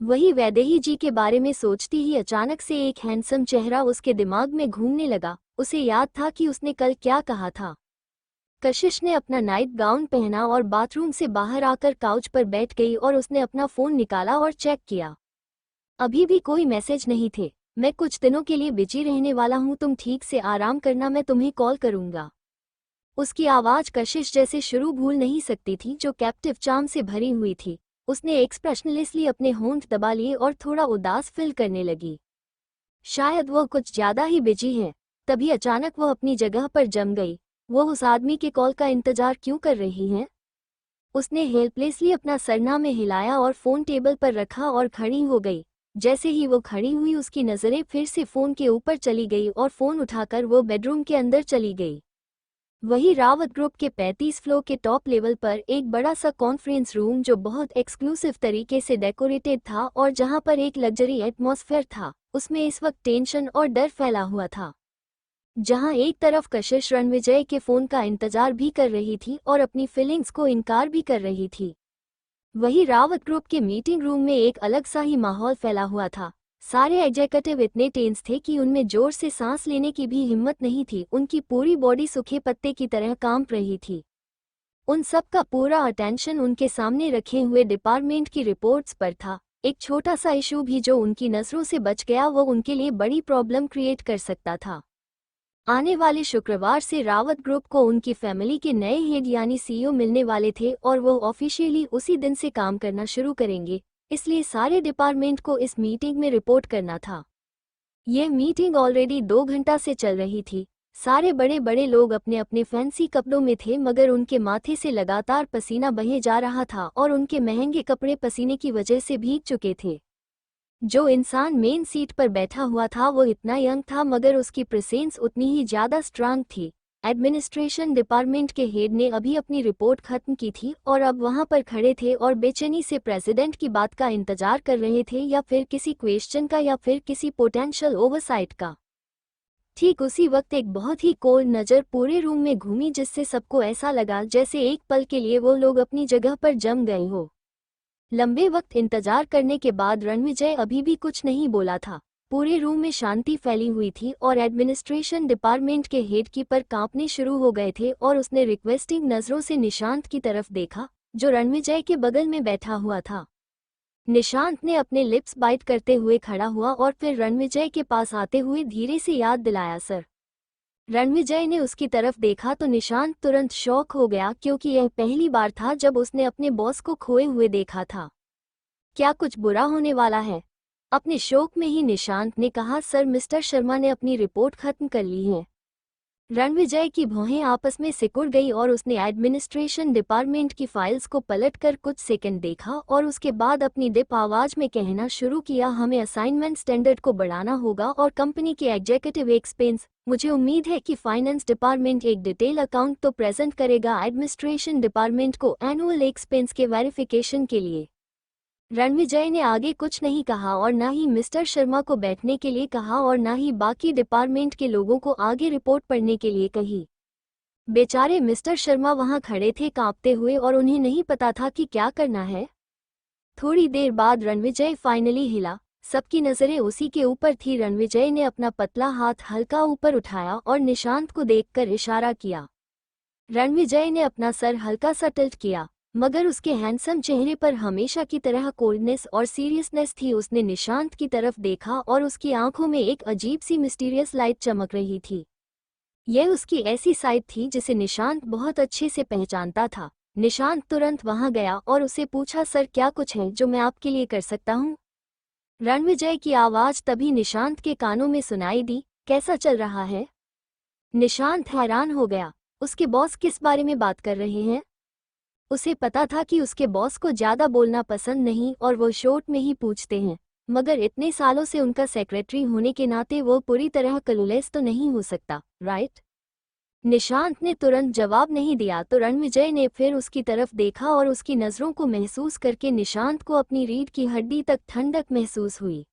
Speaker 1: वही वैदेही जी के बारे में सोचती ही अचानक से एक हैंडसम चेहरा उसके दिमाग में घूमने लगा। उसे याद था कि उसने कल क्या कहा था। कशिश ने अपना नाइट गाउन पहना और बाथरूम से बाहर आकर काउच पर बैठ गई और उसने अपना फोन निकाला और चेक किया। अभी भी कोई मैसेज नहीं थे। मैं कुछ दिनों के लिए बिजी रहने वाला हूँ, तुम ठीक से आराम करना, मैं तुम्हें कॉल करूंगा। उसकी आवाज कशिश जैसे शुरू भूल नहीं सकती थी, जो कैप्टिव चार्म से भरी हुई थी। उसने एक्सप्रेशनलेसली अपने होंठ दबा लिए और थोड़ा उदास फील करने लगी। शायद वो कुछ ज्यादा ही बिजी है। तभी अचानक वो अपनी जगह पर जम गई। वो उस आदमी के कॉल का इंतजार क्यों कर रही हैं? उसने हेल्पलेसली अपना सरनामा हिलाया और फोन टेबल पर रखा और खड़ी हो गई। जैसे ही वो खड़ी हुई उसकी नजरें फिर से फोन के ऊपर चली गई और फोन उठाकर वो बेडरूम के अंदर चली गई। वही रावत ग्रुप के 35 फ्लोर के टॉप लेवल पर एक बड़ा सा कॉन्फ्रेंस रूम जो बहुत एक्सक्लूसिव तरीके से डेकोरेटेड था और जहां पर एक लग्जरी एटमॉस्फेयर था, उसमें इस वक्त टेंशन और डर फैला हुआ था। जहां एक तरफ कशिश रणविजय के फोन का इंतजार भी कर रही थी और अपनी फीलिंग्स को इनकार भी कर रही थी, वही रावत ग्रुप के मीटिंग रूम में एक अलग सा ही माहौल फैला हुआ था। सारे एग्जीक्यूटिव इतने टेंस थे कि उनमें जोर से सांस लेने की भी हिम्मत नहीं थी। उनकी पूरी बॉडी सूखे पत्ते की तरह कांप रही थी। उन सब का पूरा अटेंशन उनके सामने रखे हुए डिपार्टमेंट की रिपोर्ट्स पर था। एक छोटा सा इशू भी जो उनकी नजरों से बच गया वो उनके लिए बड़ी प्रॉब्लम क्रिएट कर सकता था। आने वाले शुक्रवार से रावत ग्रुप को उनकी फैमिली के नए हेड यानी सीईओ मिलने वाले थे और वो ऑफिशियली उसी दिन से काम करना शुरू करेंगे, इसलिए सारे डिपार्टमेंट को इस मीटिंग में रिपोर्ट करना था। यह मीटिंग ऑलरेडी 2 घंटा से चल रही थी। सारे बड़े बड़े लोग अपने अपने फैंसी कपड़ों में थे मगर उनके माथे से लगातार पसीना बहे जा रहा था और उनके महंगे कपड़े पसीने की वजह से भीग चुके थे। जो इंसान मेन सीट पर बैठा हुआ था वो इतना यंग था मगर उसकी प्रेजेंस उतनी ही ज्यादा स्ट्रांग थी। एडमिनिस्ट्रेशन डिपार्टमेंट के हेड ने अभी अपनी रिपोर्ट खत्म की थी और अब वहां पर खड़े थे और बेचैनी से प्रेसिडेंट की बात का इंतजार कर रहे थे, या फिर किसी क्वेश्चन का, या फिर किसी पोटेंशियल ओवरसाइट का। ठीक उसी वक्त एक बहुत ही कोल्ड नज़र पूरे रूम में घूमी, जिससे सबको ऐसा लगा जैसे एक पल के लिए वो लोग अपनी जगह पर जम गए हो। लंबे वक्त इंतजार करने के बाद रणविजय अभी भी कुछ नहीं बोला था। पूरे रूम में शांति फैली हुई थी और एडमिनिस्ट्रेशन डिपार्टमेंट के हेड कीपर कांपने शुरू हो गए थे और उसने रिक्वेस्टिंग नज़रों से निशांत की तरफ देखा, जो रणविजय के बगल में बैठा हुआ था। निशांत ने अपने लिप्स बाइट करते हुए खड़ा हुआ और फिर रणविजय के पास आते हुए धीरे से याद दिलाया, सर। रणविजय ने उसकी तरफ देखा तो निशांत तुरंत शॉक हो गया, क्योंकि यह पहली बार था जब उसने अपने बॉस को खोए हुए देखा था। क्या कुछ बुरा होने वाला है? अपने शोक में ही निशांत ने कहा, सर, मिस्टर शर्मा ने अपनी रिपोर्ट खत्म कर ली है। रणविजय की भौहें आपस में सिकुड़ गई और उसने एडमिनिस्ट्रेशन डिपार्टमेंट की फाइल्स को पलटकर कुछ सेकंड देखा और उसके बाद अपनी डिप आवाज में कहना शुरू किया, हमें असाइनमेंट स्टैंडर्ड को बढ़ाना होगा और कंपनी के एग्जीक्यूटिव एक्सपेंस। मुझे उम्मीद है कि फाइनेंस डिपार्टमेंट एक डिटेल अकाउंट तो प्रेजेंट करेगा एडमिनिस्ट्रेशन डिपार्टमेंट को एनुअल एक्सपेंस के वेरिफिकेशन के लिए। रणविजय ने आगे कुछ नहीं कहा और न ही मिस्टर शर्मा को बैठने के लिए कहा और न ही बाकी डिपार्टमेंट के लोगों को आगे रिपोर्ट पढ़ने के लिए कही। बेचारे मिस्टर शर्मा वहां खड़े थे कांपते हुए और उन्हें नहीं पता था कि क्या करना है। थोड़ी देर बाद रणविजय फाइनली हिला। सबकी नजरें उसी के ऊपर थी। रणविजय ने अपना पतला हाथ हल्का ऊपर उठाया और निशांत को देखकर इशारा किया। रणविजय ने अपना सर हल्का सा टिल्ट किया, मगर उसके हैंडसम चेहरे पर हमेशा की तरह कोल्डनेस और सीरियसनेस थी। उसने निशांत की तरफ देखा और उसकी आंखों में एक अजीब सी मिस्टीरियस लाइट चमक रही थी। यह उसकी ऐसी साइड थी जिसे निशांत बहुत अच्छे से पहचानता था। निशांत तुरंत वहां गया और उसे पूछा, सर, क्या कुछ है जो मैं आपके लिए कर सकता हूँ? रणविजय की आवाज तभी निशांत के कानों में सुनाई दी, कैसा चल रहा है? निशांत हैरान हो गया। उसके बॉस किस बारे में बात कर रहे हैं? उसे पता था कि उसके बॉस को ज्यादा बोलना पसंद नहीं और वो शॉर्ट में ही पूछते हैं, मगर इतने सालों से उनका सेक्रेटरी होने के नाते वो पूरी तरह क्लूलेस तो नहीं हो सकता, राइट? निशांत ने तुरंत जवाब नहीं दिया तो रणविजय ने फिर उसकी तरफ देखा और उसकी नज़रों को महसूस करके निशांत को अपनी रीढ़ की हड्डी तक ठंडक महसूस हुई।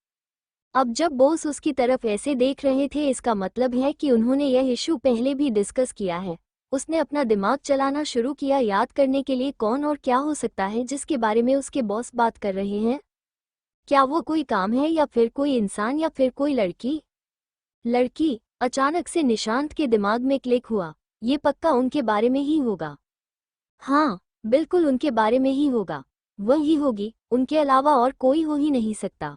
Speaker 1: अब जब बॉस उसकी तरफ ऐसे देख रहे थे, इसका मतलब है कि उन्होंने यह इशू पहले भी डिस्कस किया है। उसने अपना दिमाग चलाना शुरू किया, याद करने के लिए कौन और क्या हो सकता है जिसके बारे में उसके बॉस बात कर रहे हैं। क्या वो कोई काम है या फिर कोई इंसान या फिर कोई लड़की? लड़की? अचानक से निशांत के दिमाग में क्लिक हुआ, ये पक्का उनके बारे में ही होगा। हाँ, बिल्कुल उनके बारे में ही होगा। वही होगी, उनके अलावा और कोई हो ही नहीं सकता।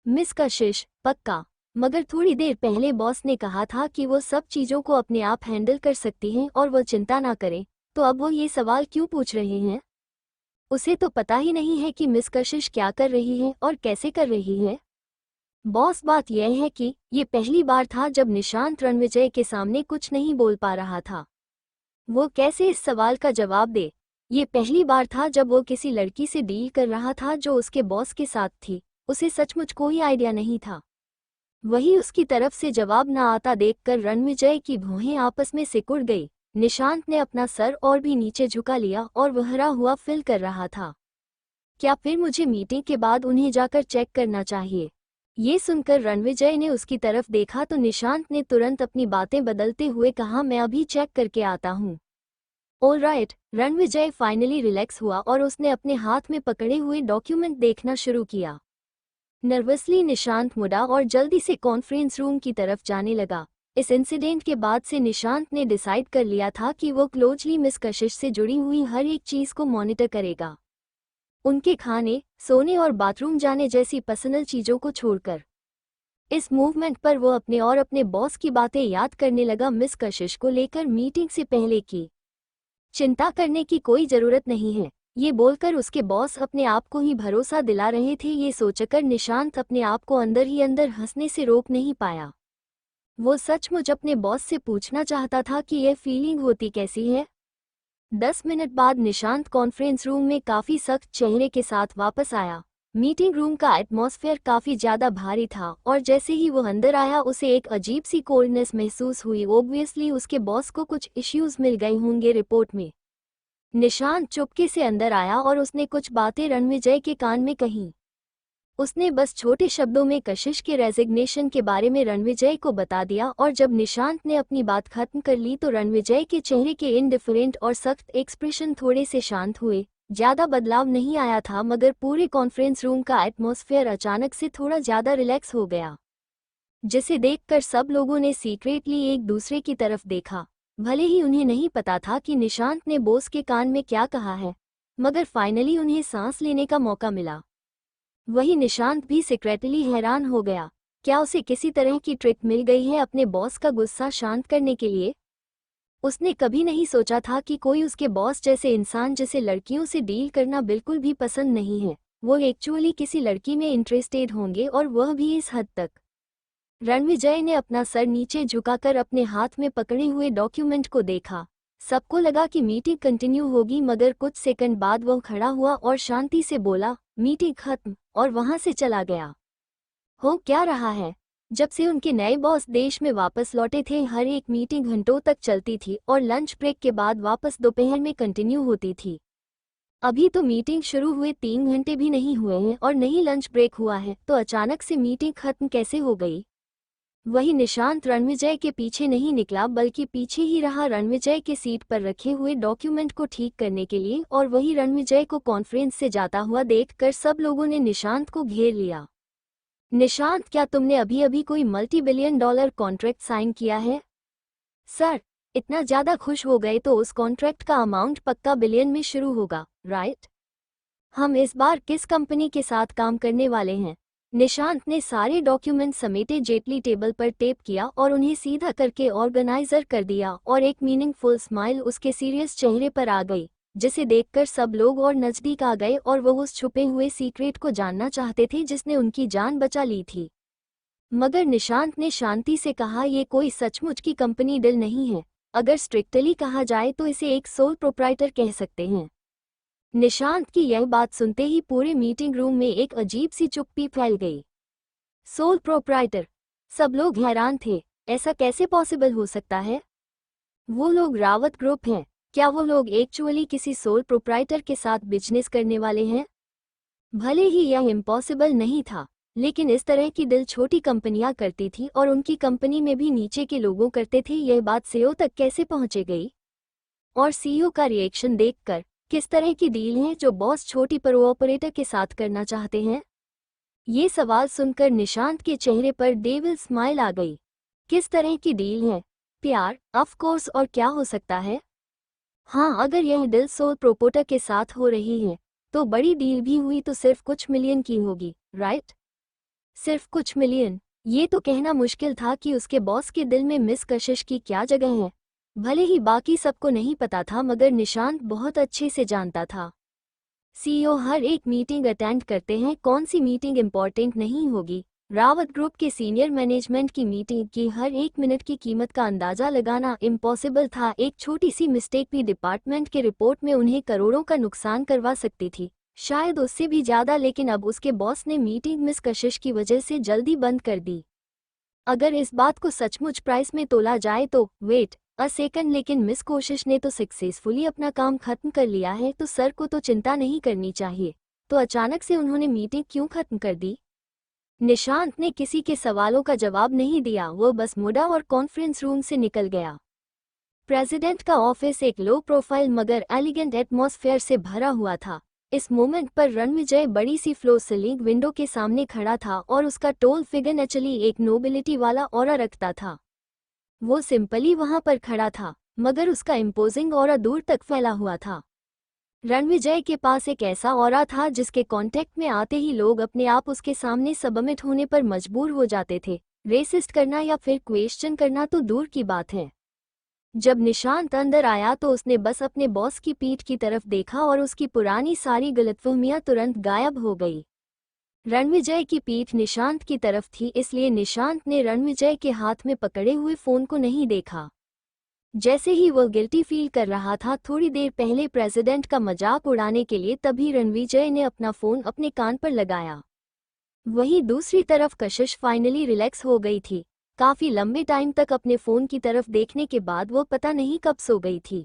Speaker 1: मिस कशिश, पक्का। मगर थोड़ी देर पहले बॉस ने कहा था कि वो सब चीज़ों को अपने आप हैंडल कर सकती हैं और वो चिंता ना करें, तो अब वो ये सवाल क्यों पूछ रहे हैं? उसे तो पता ही नहीं है कि मिस कशिश क्या कर रही है और कैसे कर रही है। बॉस, बात यह है कि ये पहली बार था जब निशांत रणविजय के सामने कुछ नहीं बोल पा रहा था। वो कैसे इस सवाल का जवाब दे? ये पहली बार था जब वो किसी लड़की से डील कर रहा था जो उसके बॉस के साथ थी। उसे सचमुच कोई आइडिया नहीं था। वही उसकी तरफ से जवाब न आता देखकर रणविजय की भौहें आपस में सिकुड़ गई। निशांत ने अपना सर और भी नीचे झुका लिया और बहरा हुआ फील कर रहा था। क्या फिर मुझे मीटिंग के बाद उन्हें जाकर चेक करना चाहिए? ये सुनकर रणविजय ने उसकी तरफ देखा तो निशांत ने तुरंत अपनी बातें बदलते हुए कहा, मैं अभी चेक करके आता हूँ। ऑलराइट। रणविजय फाइनली रिलैक्स हुआ और उसने अपने हाथ में पकड़े हुए डॉक्यूमेंट देखना शुरू किया। नर्वसली निशांत मुड़ा और जल्दी से कॉन्फ्रेंस रूम की तरफ जाने लगा। इस इंसिडेंट के बाद से निशांत ने डिसाइड कर लिया था कि वो क्लोजली मिस कशिश से जुड़ी हुई हर एक चीज को मॉनिटर करेगा, उनके खाने, सोने और बाथरूम जाने जैसी पर्सनल चीजों को छोड़कर। इस मूवमेंट पर वो अपने और अपने बॉस की बातें याद करने लगा। मिस कशिश को लेकर मीटिंग से पहले की चिंता करने की कोई जरूरत नहीं है, ये बोलकर उसके बॉस अपने आप को ही भरोसा दिला रहे थे। ये सोचकर निशांत अपने आप को अंदर ही अंदर हंसने से रोक नहीं पाया। वो सचमुच अपने बॉस से पूछना चाहता था कि यह फीलिंग होती कैसी है। 10 मिनट बाद निशांत कॉन्फ्रेंस रूम में काफी सख्त चेहरे के साथ वापस आया। मीटिंग रूम का एटमॉस्फेयर काफी ज्यादा भारी था और जैसे ही वो अंदर आया उसे एक अजीब सी कोल्डनेस महसूस हुई। ऑब्वियसली उसके बॉस को कुछ इश्यूज मिल गए होंगे रिपोर्ट में। निशांत चुपके से अंदर आया और उसने कुछ बातें रणविजय के कान में कहीं। उसने बस छोटे शब्दों में कशिश के रेजिग्नेशन के बारे में रणविजय को बता दिया और जब निशांत ने अपनी बात खत्म कर ली तो रणविजय के चेहरे के इनडिफरेंट और सख्त एक्सप्रेशन थोड़े से शांत हुए। ज्यादा बदलाव नहीं आया था मगर पूरे कॉन्फ्रेंस रूम का एटमॉस्फेयर अचानक से थोड़ा ज्यादा रिलैक्स हो गया, जिसे देखकर सब लोगों ने सीक्रेटली एक दूसरे की तरफ देखा। भले ही उन्हें नहीं पता था कि निशांत ने बॉस के कान में क्या कहा है, मगर फाइनली उन्हें सांस लेने का मौका मिला। वही निशांत भी सीक्रेटली हैरान हो गया। क्या उसे किसी तरह की ट्रिक मिल गई है अपने बॉस का गुस्सा शांत करने के लिए? उसने कभी नहीं सोचा था कि कोई उसके बॉस जैसे इंसान जिसे लड़कियों से डील करना बिल्कुल भी पसंद नहीं है, वो एक्चुअली किसी लड़की में इंटरेस्टेड होंगे और वह भी इस हद तक। रणविजय ने अपना सर नीचे झुकाकर अपने हाथ में पकड़े हुए डॉक्यूमेंट को देखा। सबको लगा कि मीटिंग कंटिन्यू होगी मगर कुछ सेकंड बाद वह खड़ा हुआ और शांति से बोला, मीटिंग खत्म, और वहां से चला गया। हो क्या रहा है? जब से उनके नए बॉस देश में वापस लौटे थे हर एक मीटिंग घंटों तक चलती थी और लंच ब्रेक के बाद वापस दोपहर में कंटिन्यू होती थी। अभी तो मीटिंग शुरू हुए 3 घंटे भी नहीं हुए हैं और नहीं लंच ब्रेक हुआ है, तो अचानक से मीटिंग खत्म कैसे हो गई? वही निशांत रणविजय के पीछे नहीं निकला बल्कि पीछे ही रहा रणविजय के सीट पर रखे हुए डॉक्यूमेंट को ठीक करने के लिए, और वही रणविजय को कॉन्फ्रेंस से जाता हुआ देखकर सब लोगों ने निशांत को घेर लिया। निशांत, क्या तुमने अभी अभी कोई $multi-billion कॉन्ट्रैक्ट साइन किया है? सर, इतना ज्यादा खुश हो गए तो उस कॉन्ट्रैक्ट का अमाउंट पक्का बिलियन में शुरू होगा, राइट? हम इस बार किस कंपनी के साथ काम करने वाले हैं? निशांत ने सारे डॉक्यूमेंट समेटे जेटली टेबल पर टेप किया और उन्हें सीधा करके ऑर्गेनाइजर कर दिया और एक मीनिंगफुल स्माइल उसके सीरियस चेहरे पर आ गई, जिसे देखकर सब लोग और नजदीक आ गए और वो उस छुपे हुए सीक्रेट को जानना चाहते थे जिसने उनकी जान बचा ली थी। मगर निशांत ने शांति से कहा, ये कोई सचमुच की कंपनी डील नहीं है। अगर स्ट्रिक्टली कहा जाए तो इसे एक सोल प्रोप्राइटर कह सकते हैं। निशांत की यह बात सुनते ही पूरे मीटिंग रूम में एक अजीब सी चुप्पी फैल गई। Sole proprietor? सब लोग हैरान थे। ऐसा कैसे पॉसिबल हो सकता है? वो लोग रावत ग्रुप हैं। क्या वो लोग एक्चुअली किसी सोल प्रोप्राइटर के साथ बिजनेस करने वाले हैं? भले ही यह इम्पॉसिबल नहीं था, लेकिन इस तरह की डील छोटी कंपनियां करती थी और उनकी कंपनी में भी नीचे के लोगों करते थे। यह बात सीईओ तक कैसे पहुंचे गई? और सीईओ का रिएक्शन देखकर, किस तरह की डील है जो बॉस छोटी पर ऑपरेटर के साथ करना चाहते हैं? ये सवाल सुनकर निशांत के चेहरे पर डेविल स्माइल आ गई। किस तरह की डील है? प्यार, ऑफ कोर्स, और क्या हो सकता है? हाँ, अगर यह डील सोल प्रोपोटर के साथ हो रही है तो बड़ी डील भी हुई तो सिर्फ कुछ मिलियन की होगी, राइट? सिर्फ कुछ मिलियन? ये तो कहना मुश्किल था कि उसके बॉस के दिल में मिस कशिश की क्या जगह है। भले ही बाकी सबको नहीं पता था मगर निशांत बहुत अच्छे से जानता था। सीईओ हर एक मीटिंग अटेंड करते हैं, कौन सी मीटिंग इम्पॉर्टेंट नहीं होगी? रावत ग्रुप के सीनियर मैनेजमेंट की मीटिंग की हर एक मिनट की कीमत का अंदाजा लगाना इम्पॉसिबल था। एक छोटी सी मिस्टेक भी डिपार्टमेंट के रिपोर्ट में उन्हें करोड़ों का नुकसान करवा सकती थी, शायद उससे भी ज्यादा। लेकिन अब उसके बॉस ने मीटिंग मिस कशिश की वजह से जल्दी बंद कर दी। अगर इस बात को सचमुच प्राइस में तोला जाए तो वेट अ सेकंड, लेकिन मिस कोशिश ने तो सक्सेसफुली अपना काम खत्म कर लिया है, तो सर को तो चिंता नहीं करनी चाहिए। तो अचानक से उन्होंने मीटिंग क्यों खत्म कर दी? निशांत ने किसी के सवालों का जवाब नहीं दिया, वो बस मुड़ा और कॉन्फ्रेंस रूम से निकल गया। प्रेसिडेंट का ऑफिस एक लो प्रोफाइल मगर एलिगेंट एटमॉस्फेयर से भरा हुआ था। इस मोमेंट पर रणविजय बड़ी सी फ्लो सीलिंग विंडो के सामने खड़ा था और उसका टोल फिगर नेचुरली एक नोबिलिटी वाला ऑरा रखता था। वो सिंपली वहां पर खड़ा था मगर उसका इम्पोजिंग ऑरा दूर तक फैला हुआ था। रणविजय के पास एक ऐसा ऑरा था जिसके कांटेक्ट में आते ही लोग अपने आप उसके सामने सबमिट होने पर मजबूर हो जाते थे। रेसिस्ट करना या फिर क्वेश्चन करना तो दूर की बात है। जब निशांत अंदर आया तो उसने बस अपने बॉस की पीठ की तरफ देखा और उसकी पुरानी सारी गलतफहमियां तुरंत गायब हो गई। रणविजय की पीठ निशांत की तरफ थी, इसलिए निशांत ने रणविजय के हाथ में पकड़े हुए फोन को नहीं देखा। जैसे ही वो गिल्टी फील कर रहा था थोड़ी देर पहले प्रेसिडेंट का मजाक उड़ाने के लिए, तभी रणविजय ने अपना फोन अपने कान पर लगाया। वहीं दूसरी तरफ कशिश फाइनली रिलैक्स हो गई थी। काफी लंबे टाइम तक अपने फोन की तरफ देखने के बाद वो पता नहीं कब सो गई थी।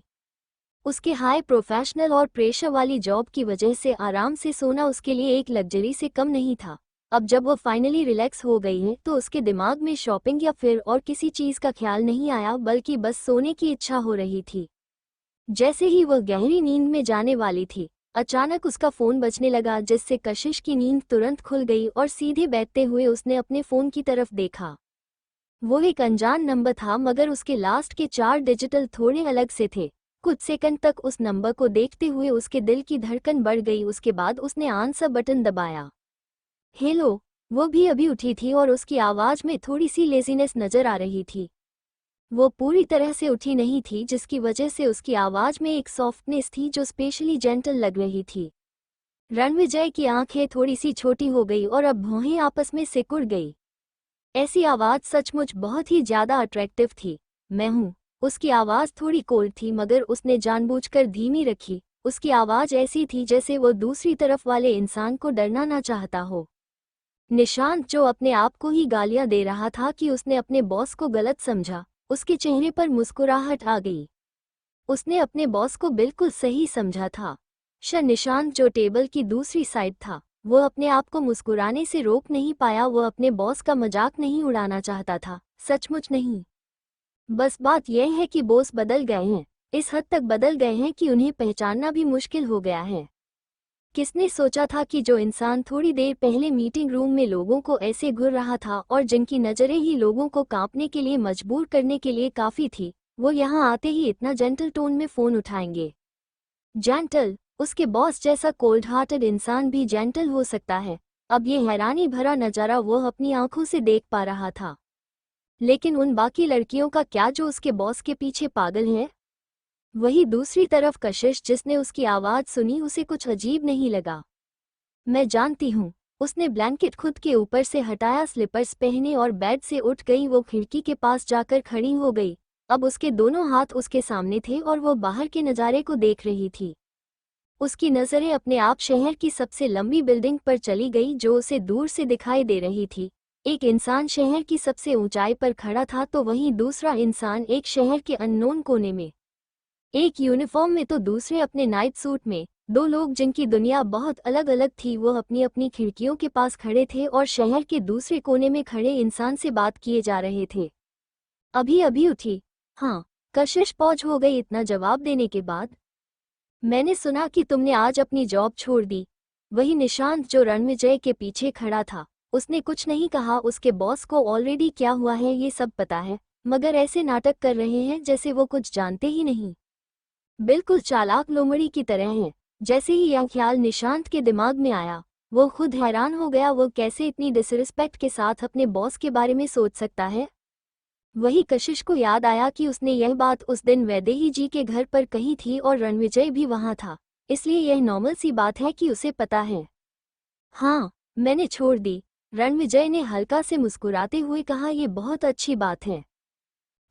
Speaker 1: उसके हाई प्रोफेशनल और प्रेशर वाली जॉब की वजह से आराम से सोना उसके लिए एक लग्जरी से कम नहीं था। अब जब वो फाइनली रिलैक्स हो गई है तो उसके दिमाग में शॉपिंग या फिर और किसी चीज का ख्याल नहीं आया, बल्कि बस सोने की इच्छा हो रही थी। जैसे ही वह गहरी नींद में जाने वाली थी, अचानक उसका फोन बजने लगा, जिससे कशिश की नींद तुरंत खुल गई और सीधे बैठते हुए उसने अपने फोन की तरफ देखा। वो एक अनजान नंबर था, मगर उसके लास्ट के 4 डिजिटल थोड़े अलग से थे। कुछ सेकंड तक उस नंबर को देखते हुए उसके दिल की धड़कन बढ़ गई। उसके बाद उसने आंसर बटन दबाया। हेलो। वो भी अभी उठी थी और उसकी आवाज में थोड़ी सी लेजीनेस नजर आ रही थी। वो पूरी तरह से उठी नहीं थी, जिसकी वजह से उसकी आवाज में एक सॉफ्टनेस थी जो स्पेशली जेंटल लग रही थी। रणविजय की आंखें थोड़ी सी छोटी हो गई और अब भौहें आपस में सिकुड़ गई। ऐसी आवाज सचमुच बहुत ही ज्यादा अट्रैक्टिव थी। मैं हूँ। उसकी आवाज थोड़ी कोल्ड थी, मगर उसने जानबूझकर धीमी रखी। उसकी आवाज ऐसी थी जैसे वो दूसरी तरफ वाले इंसान को डरना ना चाहता हो। निशांत, जो अपने आप को ही गालियां दे रहा था कि उसने अपने बॉस को गलत समझा, उसके चेहरे पर मुस्कुराहट आ गई। उसने अपने बॉस को बिल्कुल सही समझा था। निशांत, जो टेबल की दूसरी साइड था, वो अपने आप को मुस्कुराने से रोक नहीं पाया। वो अपने बॉस का मजाक नहीं उड़ाना चाहता था, सचमुच नहीं। बस बात यह है कि बॉस बदल गए हैं, इस हद तक बदल गए हैं कि उन्हें पहचानना भी मुश्किल हो गया है। किसने सोचा था कि जो इंसान थोड़ी देर पहले मीटिंग रूम में लोगों को ऐसे घूर रहा था और जिनकी नज़रें ही लोगों को कांपने के लिए मजबूर करने के लिए काफ़ी थी, वो यहाँ आते ही इतना जेंटल टोन में फ़ोन उठाएंगे। जेंटल? उसके बॉस जैसा कोल्ड हार्टेड इंसान भी जेंटल हो सकता है? अब ये हैरानी भरा नज़ारा वो अपनी आंखों से देख पा रहा था। लेकिन उन बाकी लड़कियों का क्या जो उसके बॉस के पीछे पागल हैं? वही दूसरी तरफ कशिश, जिसने उसकी आवाज़ सुनी, उसे कुछ अजीब नहीं लगा। मैं जानती हूँ। उसने ब्लैंकेट खुद के ऊपर से हटाया, स्लीपर्स पहने और बेड से उठ गई। वो खिड़की के पास जाकर खड़ी हो गई। अब उसके दोनों हाथ उसके सामने थे और वो बाहर के नज़ारे को देख रही थी। उसकी नज़रें अपने आप शहर की सबसे लंबी बिल्डिंग पर चली गई जो उसे दूर से दिखाई दे रही थी। एक इंसान शहर की सबसे ऊंचाई पर खड़ा था, तो वहीं दूसरा इंसान एक शहर के अननोन कोने में, एक यूनिफॉर्म में तो दूसरे अपने नाइट सूट में। दो लोग जिनकी दुनिया बहुत अलग अलग थी, वो अपनी अपनी खिड़कियों के पास खड़े थे और शहर के दूसरे कोने में खड़े इंसान से बात किए जा रहे थे। अभी अभी उठी? हाँ। कशिश पहुंच हो गई इतना जवाब देने के बाद। मैंने सुना कि तुमने आज अपनी जॉब छोड़ दी। वही निशांत, जो रणविजय के पीछे खड़ा था, उसने कुछ नहीं कहा। उसके बॉस को ऑलरेडी क्या हुआ है ये सब पता है, मगर ऐसे नाटक कर रहे हैं जैसे वो कुछ जानते ही नहीं। बिल्कुल चालाक लोमड़ी की तरह हैं। जैसे ही यह ख्याल निशांत के दिमाग में आया, वो खुद हैरान हो गया। वो कैसे इतनी डिसरिस्पेक्ट के साथ अपने बॉस के बारे में सोच सकता है। वही कशिश को याद आया कि उसने यह बात उस दिन वैदेही जी के घर पर कही थी और रणविजय भी वहां था, इसलिए यह नॉर्मल सी बात है कि उसे पता है। हाँ, मैंने छोड़ दी। रणविजय ने हल्का से मुस्कुराते हुए कहा, यह बहुत अच्छी बात है।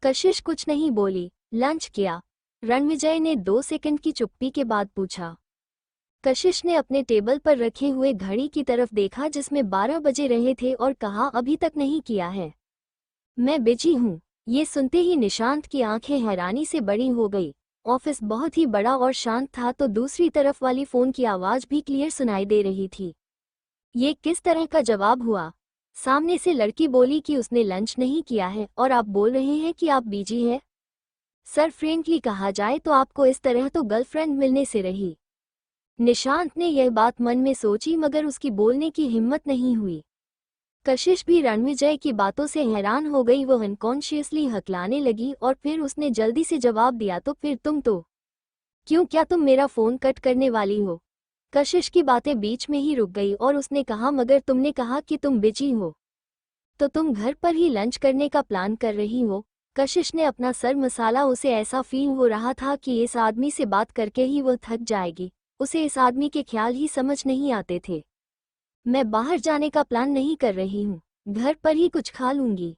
Speaker 1: कशिश कुछ नहीं बोली। लंच किया? रणविजय ने 2 सेकंड की चुप्पी के बाद पूछा। कशिश ने अपने टेबल पर रखे हुए घड़ी की तरफ देखा जिसमें 12 बजे रहे थे और कहा, अभी तक नहीं किया है। मैं बिजी हूँ। ये सुनते ही निशांत की आंखें हैरानी से बड़ी हो गई। ऑफिस बहुत ही बड़ा और शांत था, तो दूसरी तरफ वाली फोन की आवाज भी क्लियर सुनाई दे रही थी। ये किस तरह का जवाब हुआ? सामने से लड़की बोली कि उसने लंच नहीं किया है और आप बोल रहे हैं कि आप बिजी हैं। सर, फ्रेंकली कहा जाए तो आपको इस तरह तो गर्लफ्रेंड मिलने से रही। निशांत ने यह बात मन में सोची, मगर उसकी बोलने की हिम्मत नहीं हुई। कशिश भी रणविजय की बातों से हैरान हो गई। वो अनकॉन्शियसली हकलाने लगी और फिर उसने जल्दी से जवाब दिया, तो फिर तुम तो क्यों, क्या तुम मेरा फोन कट करने वाली हो? कशिश की बातें बीच में ही रुक गई और उसने कहा, मगर तुमने कहा कि तुम बिजी हो, तो तुम घर पर ही लंच करने का प्लान कर रही हो? कशिश ने अपना सर मसाला। उसे ऐसा फील हो रहा था कि इस आदमी से बात करके ही वो थक जाएगी। उसे इस आदमी के ख्याल ही समझ नहीं आते थे। मैं बाहर जाने का प्लान नहीं कर रही हूँ, घर पर ही कुछ खा लूंगी।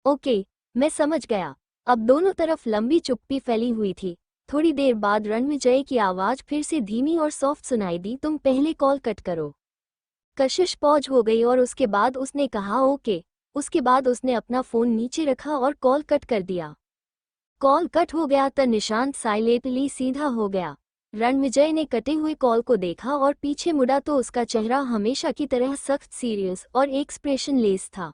Speaker 1: ओके, मैं समझ गया। अब दोनों तरफ लंबी चुप्पी फैली हुई थी। थोड़ी देर बाद रणविजय की आवाज फिर से धीमी और सॉफ्ट सुनाई दी, तुम पहले कॉल कट करो। कशिश पॉज हो गई और उसके बाद उसने कहा ओके। उसके बाद उसने अपना फोन नीचे रखा और कॉल कट कर दिया। कॉल कट हो गया तो निशांत साइलेंटली सीधा हो गया। रणविजय ने कटे हुए कॉल को देखा और पीछे मुड़ा तो उसका चेहरा हमेशा की तरह सख्त सीरियस और एक्सप्रेशन लेस था।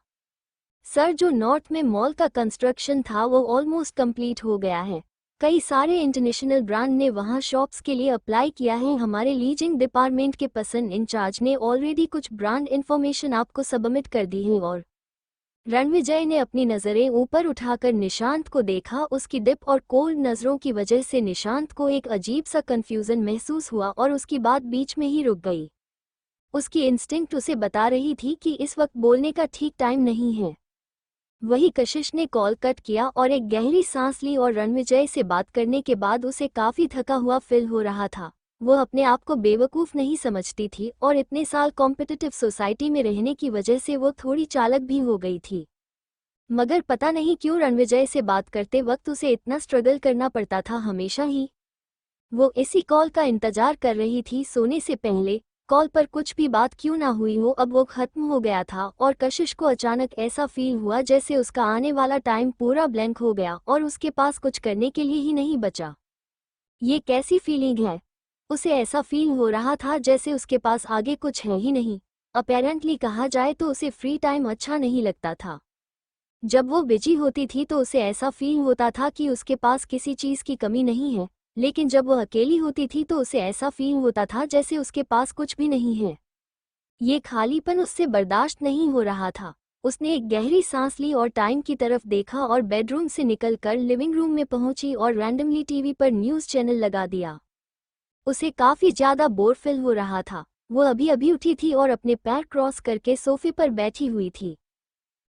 Speaker 1: सर, जो नॉर्थ में मॉल का कंस्ट्रक्शन था वो ऑलमोस्ट कंप्लीट हो गया है। कई सारे इंटरनेशनल ब्रांड ने वहां शॉप्स के लिए अप्लाई किया है। हमारे लीजिंग डिपार्टमेंट के पर्सन इंचार्ज ने ऑलरेडी कुछ ब्रांड इन्फॉर्मेशन आपको सबमिट कर दी है। और रणविजय ने अपनी नज़रें ऊपर उठाकर निशांत को देखा। उसकी डिप और कोल्ड नज़रों की वजह से निशांत को एक अजीब सा कंफ्यूजन महसूस हुआ और उसकी बात बीच में ही रुक गई। उसकी इंस्टिंक्ट उसे बता रही थी कि इस वक्त बोलने का ठीक टाइम नहीं है। वही कशिश ने कॉल कट किया और एक गहरी सांस ली और रणविजय से बात करने के बाद उसे काफ़ी थका हुआ फील हो रहा था। वो अपने आप को बेवकूफ़ नहीं समझती थी और इतने साल कॉम्पिटिटिव सोसाइटी में रहने की वजह से वो थोड़ी चालाक भी हो गई थी। मगर पता नहीं क्यों रणविजय से बात करते वक्त उसे इतना स्ट्रगल करना पड़ता था हमेशा ही। वो इसी कॉल का इंतजार कर रही थी सोने से पहले। कॉल पर कुछ भी बात क्यों ना हुई हो, अब वो खत्म हो गया था और कशिश को अचानक ऐसा फील हुआ जैसे उसका आने वाला टाइम पूरा ब्लैंक हो गया और उसके पास कुछ करने के लिए ही नहीं बचा। ये कैसी फीलिंग है? उसे ऐसा फील हो रहा था जैसे उसके पास आगे कुछ है ही नहीं। अपेरेंटली कहा जाए तो उसे फ्री टाइम अच्छा नहीं लगता था। जब वो बिजी होती थी तो उसे ऐसा फील होता था कि उसके पास किसी चीज़ की कमी नहीं है, लेकिन जब वो अकेली होती थी तो उसे ऐसा फील होता था जैसे उसके पास कुछ भी नहीं है। ये खालीपन उससे बर्दाश्त नहीं हो रहा था। उसने एक गहरी सांस ली और टाइम की तरफ देखा और बेडरूम से निकलकर लिविंग रूम में पहुंची और रैंडमली टीवी पर न्यूज़ चैनल लगा दिया। उसे काफ़ी ज़्यादा बोर फील हो रहा था। वो अभी अभी उठी थी और अपने पैर क्रॉस करके सोफे पर बैठी हुई थी।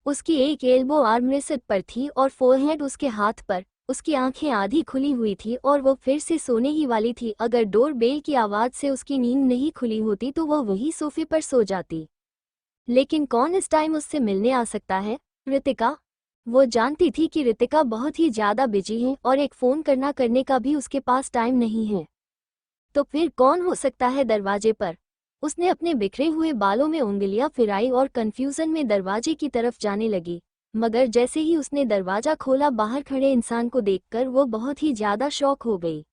Speaker 1: उसकी एक एल्बो आर्मरेस्ट पर थी और फोरहेड उसके हाथ पर। उसकी आंखें आधी खुली हुई थी और वो फिर से सोने ही वाली थी। अगर डोर बेल की आवाज़ से उसकी नींद नहीं खुली होती तो वह वही सोफे पर सो जाती। लेकिन कौन इस टाइम उससे मिलने आ सकता है? रितिका। वो जानती थी कि रितिका बहुत ही ज़्यादा बिजी है और एक फ़ोन करने का भी उसके पास टाइम नहीं है। तो फिर कौन हो सकता है दरवाजे पर? उसने अपने बिखरे हुए बालों में उंगलियां फिराई और कंफ्यूजन में दरवाजे की तरफ जाने लगी। मगर जैसे ही उसने दरवाजा खोला, बाहर खड़े इंसान को देखकर वो बहुत ही ज्यादा शॉक हो गई।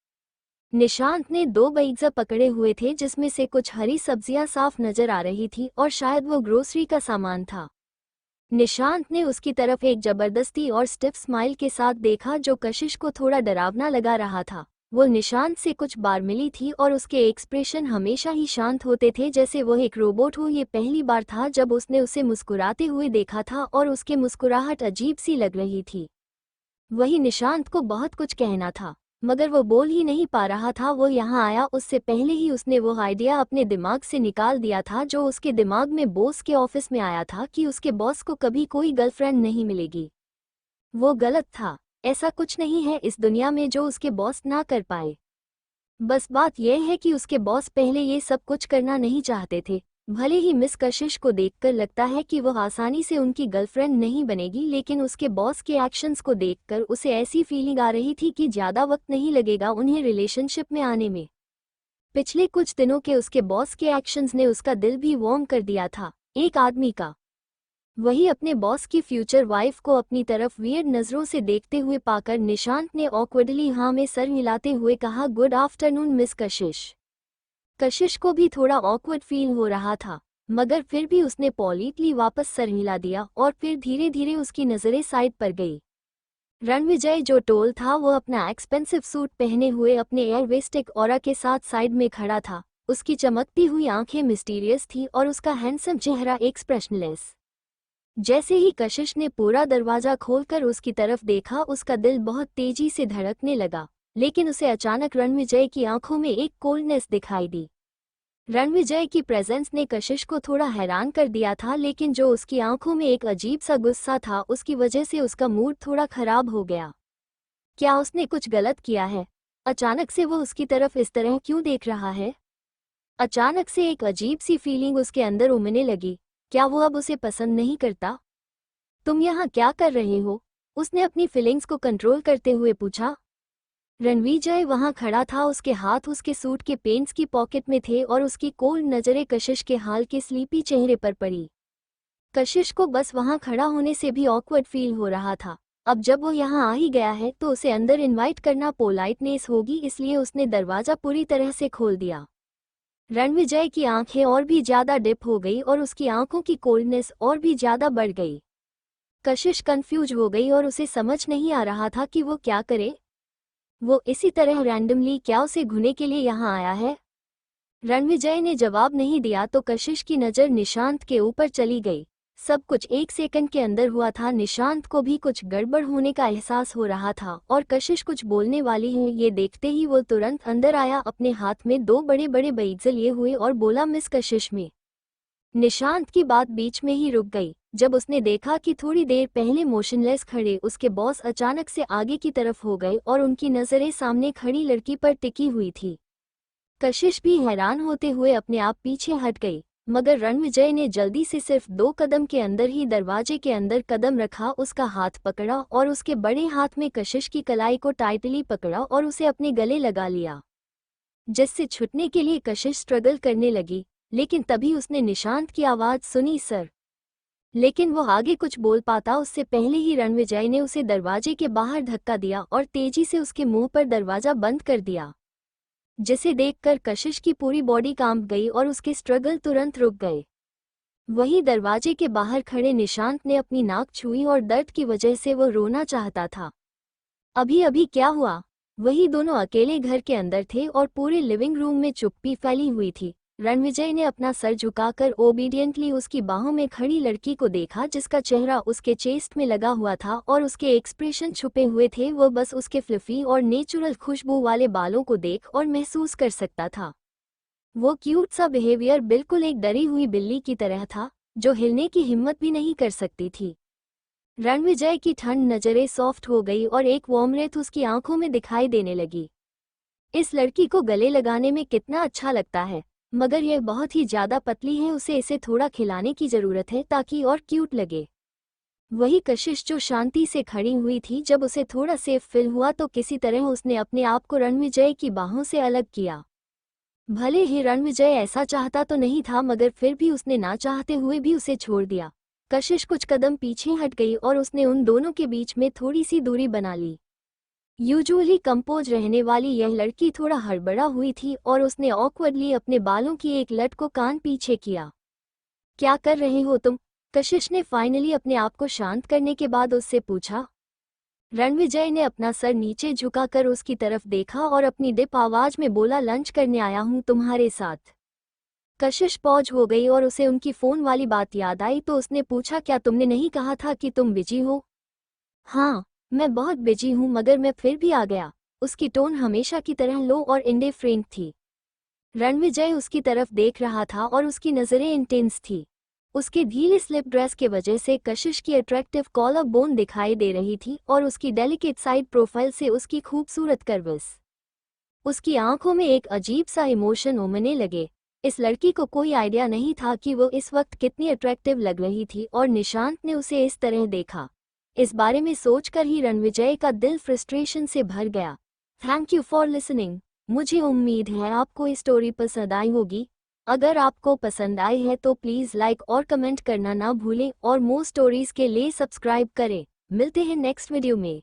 Speaker 1: निशांत ने 2 बैग्स पकड़े हुए थे जिसमें से कुछ हरी सब्जियां साफ नजर आ रही थी और शायद वो ग्रोसरी का सामान था। निशांत ने उसकी तरफ एक जबरदस्ती और स्टिफ स्माइल के साथ देखा जो कशिश को थोड़ा डरावना लगा रहा था। वो निशांत से कुछ बार मिली थी और उसके एक्सप्रेशन हमेशा ही शांत होते थे जैसे वो एक रोबोट हो। ये पहली बार था जब उसने उसे मुस्कुराते हुए देखा था और उसकी मुस्कुराहट अजीब सी लग रही थी। वही निशांत को बहुत कुछ कहना था मगर वो बोल ही नहीं पा रहा था। वो यहाँ आया उससे पहले ही उसने वो आइडिया अपने दिमाग से निकाल दिया था जो उसके दिमाग में बॉस के ऑफिस में आया था कि उसके बॉस को कभी कोई गर्लफ्रेंड नहीं मिलेगी। वो गलत था। ऐसा कुछ नहीं है इस दुनिया में जो उसके बॉस ना कर पाए। बस बात यह है कि उसके बॉस पहले ये सब कुछ करना नहीं चाहते थे। भले ही मिस कशिश को देखकर लगता है कि वह आसानी से उनकी गर्लफ्रेंड नहीं बनेगी, लेकिन उसके बॉस के एक्शंस को देखकर उसे ऐसी फीलिंग आ रही थी कि ज़्यादा वक्त नहीं लगेगा उन्हें रिलेशनशिप में आने में। पिछले कुछ दिनों के उसके बॉस के एक्शंस ने उसका दिल भी वार्म कर दिया था। एक आदमी का। वही अपने बॉस की फ्यूचर वाइफ को अपनी तरफ वियर्ड नज़रों से देखते हुए पाकर निशांत ने ऑकवर्डली हाँ में सर हिलाते हुए कहा, गुड आफ्टरनून मिस कशिश। कशिश को भी थोड़ा ऑकवर्ड फील हो रहा था मगर फिर भी उसने पॉलिटली वापस सर हिला दिया और फिर धीरे धीरे उसकी नज़रें साइड पर गई। रणविजय जो टोल था वो अपना एक्सपेंसिव सूट पहने हुए अपने एयरवेस्टिक ऑरा के साथ साइड में खड़ा था। उसकी चमकती हुई आंखें मिस्टीरियस थी और उसका हैंडसम चेहरा एक्सप्रेशनलेस। जैसे ही कशिश ने पूरा दरवाजा खोलकर उसकी तरफ देखा, उसका दिल बहुत तेजी से धड़कने लगा। लेकिन उसे अचानक रणविजय की आंखों में एक कोल्डनेस दिखाई दी। रणविजय की प्रेजेंस ने कशिश को थोड़ा हैरान कर दिया था, लेकिन जो उसकी आंखों में एक अजीब सा गुस्सा था उसकी वजह से उसका मूड थोड़ा खराब हो गया। क्या उसने कुछ गलत किया है? अचानक से वो उसकी तरफ इस तरह क्यों देख रहा है? अचानक से एक अजीब सी फीलिंग उसके अंदर उमड़ने लगी। क्या वो अब उसे पसंद नहीं करता? तुम यहाँ क्या कर रहे हो? उसने अपनी फीलिंग्स को कंट्रोल करते हुए पूछा। रणविजय वहां खड़ा था, उसके हाथ उसके सूट के पेंट्स की पॉकेट में थे और उसकी कोल्ड नजरें कशिश के हाल के स्लीपी चेहरे पर पड़ी। कशिश को बस वहां खड़ा होने से भी ऑकवर्ड फील हो रहा था। अब जब वो यहाँ आ ही गया है तो उसे अंदर इनवाइट करना पोलाइटनेस होगी, इसलिए उसने दरवाजा पूरी तरह से खोल दिया। रणविजय की आंखें और भी ज्यादा डिप हो गई और उसकी आंखों की कोल्डनेस और भी ज्यादा बढ़ गई। कशिश कंफ्यूज हो गई और उसे समझ नहीं आ रहा था कि वो क्या करे। वो इसी तरह रैंडमली क्या उसे घुने के लिए यहाँ आया है? रणविजय ने जवाब नहीं दिया तो कशिश की नज़र निशांत के ऊपर चली गई। सब कुछ 1 सेकंड के अंदर हुआ था। निशांत को भी कुछ गड़बड़ होने का एहसास हो रहा था और कशिश कुछ बोलने वाली है ये देखते ही वो तुरंत अंदर आया, अपने हाथ में 2 बड़े बड़े बैग्स लिए हुए, और बोला, मिस कशिश में। निशांत की बात बीच में ही रुक गई जब उसने देखा कि थोड़ी देर पहले मोशनलेस खड़े उसके बॉस अचानक से आगे की तरफ हो गए और उनकी नज़रें सामने खड़ी लड़की पर टिकी हुई थी। कशिश भी हैरान होते हुए अपने आप पीछे हट गई, मगर रणविजय ने जल्दी से सिर्फ 2 कदम के अंदर ही दरवाजे के अंदर कदम रखा, उसका हाथ पकड़ा और उसके बड़े हाथ में कशिश की कलाई को टाइटली पकड़ा और उसे अपने गले लगा लिया, जिससे छूटने के लिए कशिश स्ट्रगल करने लगी। लेकिन तभी उसने निशांत की आवाज़ सुनी, सर। लेकिन वो आगे कुछ बोल पाता उससे पहले ही रणविजय ने उसे दरवाजे के बाहर धक्का दिया और तेजी से उसके मुंह पर दरवाजा बंद कर दिया, जिसे देखकर कशिश की पूरी बॉडी कांप गई और उसके स्ट्रगल तुरंत रुक गए। वहीं दरवाजे के बाहर खड़े निशांत ने अपनी नाक छुई और दर्द की वजह से वो रोना चाहता था। अभी अभी क्या हुआ? वही दोनों अकेले घर के अंदर थे और पूरे लिविंग रूम में चुप्पी फैली हुई थी। रणविजय ने अपना सर झुकाकर ओबीडियंटली उसकी बाहों में खड़ी लड़की को देखा, जिसका चेहरा उसके चेस्ट में लगा हुआ था और उसके एक्सप्रेशन छुपे हुए थे। वो बस उसके फ्लफी और नेचुरल खुशबू वाले बालों को देख और महसूस कर सकता था। वो क्यूट सा बिहेवियर बिल्कुल एक डरी हुई बिल्ली की तरह था, जो हिलने की हिम्मत भी नहीं कर सकती थी। रणविजय की ठंड नजरें सॉफ्ट हो गई और एक वार्मनेस उसकी आंखों में दिखाई देने लगी। इस लड़की को गले लगाने में कितना अच्छा लगता है, मगर यह बहुत ही ज्यादा पतली है, उसे इसे थोड़ा खिलाने की जरूरत है ताकि और क्यूट लगे। वही कशिश जो शांति से खड़ी हुई थी, जब उसे थोड़ा सेफ फील हुआ तो किसी तरह उसने अपने आप को रणविजय की बाहों से अलग किया। भले ही रणविजय ऐसा चाहता तो नहीं था, मगर फिर भी उसने ना चाहते हुए भी उसे छोड़ दिया। कशिश कुछ कदम पीछे हट गई और उसने उन दोनों के बीच में थोड़ी सी दूरी बना ली। यूजुअली कंपोज रहने वाली यह लड़की थोड़ा हड़बड़ा हुई थी और उसने ऑकवर्डली अपने बालों की एक लट को कान पीछे किया। क्या कर रहे हो तुम? कशिश ने फाइनली अपने आप को शांत करने के बाद उससे पूछा। रणविजय ने अपना सर नीचे झुकाकर उसकी तरफ देखा और अपनी डिप आवाज में बोला, लंच करने आया हूं तुम्हारे साथ। कशिश पॉज हो गई और उसे उनकी फोन वाली बात याद आई तो उसने पूछा, क्या तुमने नहीं कहा था कि तुम बिजी हो? हाँ, मैं बहुत बिजी हूँ, मगर मैं फिर भी आ गया। उसकी टोन हमेशा की तरह लो और इंडिफरेंट थी। रणविजय उसकी तरफ देख रहा था और उसकी नज़रें इंटेंस थी। उसके ढीले स्लिप ड्रेस के वजह से कशिश की अट्रैक्टिव कॉलर बोन दिखाई दे रही थी और उसकी डेलिकेट साइड प्रोफाइल से उसकी खूबसूरत कर्व्स उसकी आंखों में एक अजीब सा इमोशन उमड़ने लगे। इस लड़की को कोई आइडिया नहीं था कि वो इस वक्त कितनी अट्रैक्टिव लग रही थी और निशांत ने उसे इस तरह देखा। इस बारे में सोचकर ही रणविजय का दिल फ्रस्ट्रेशन से भर गया। Thank you for listening. मुझे उम्मीद है आपको ये स्टोरी पसंद आई होगी। अगर आपको पसंद आई है तो प्लीज़ लाइक और कमेंट करना ना भूलें और मोर स्टोरीज के लिए सब्सक्राइब करें। मिलते हैं नेक्स्ट वीडियो में।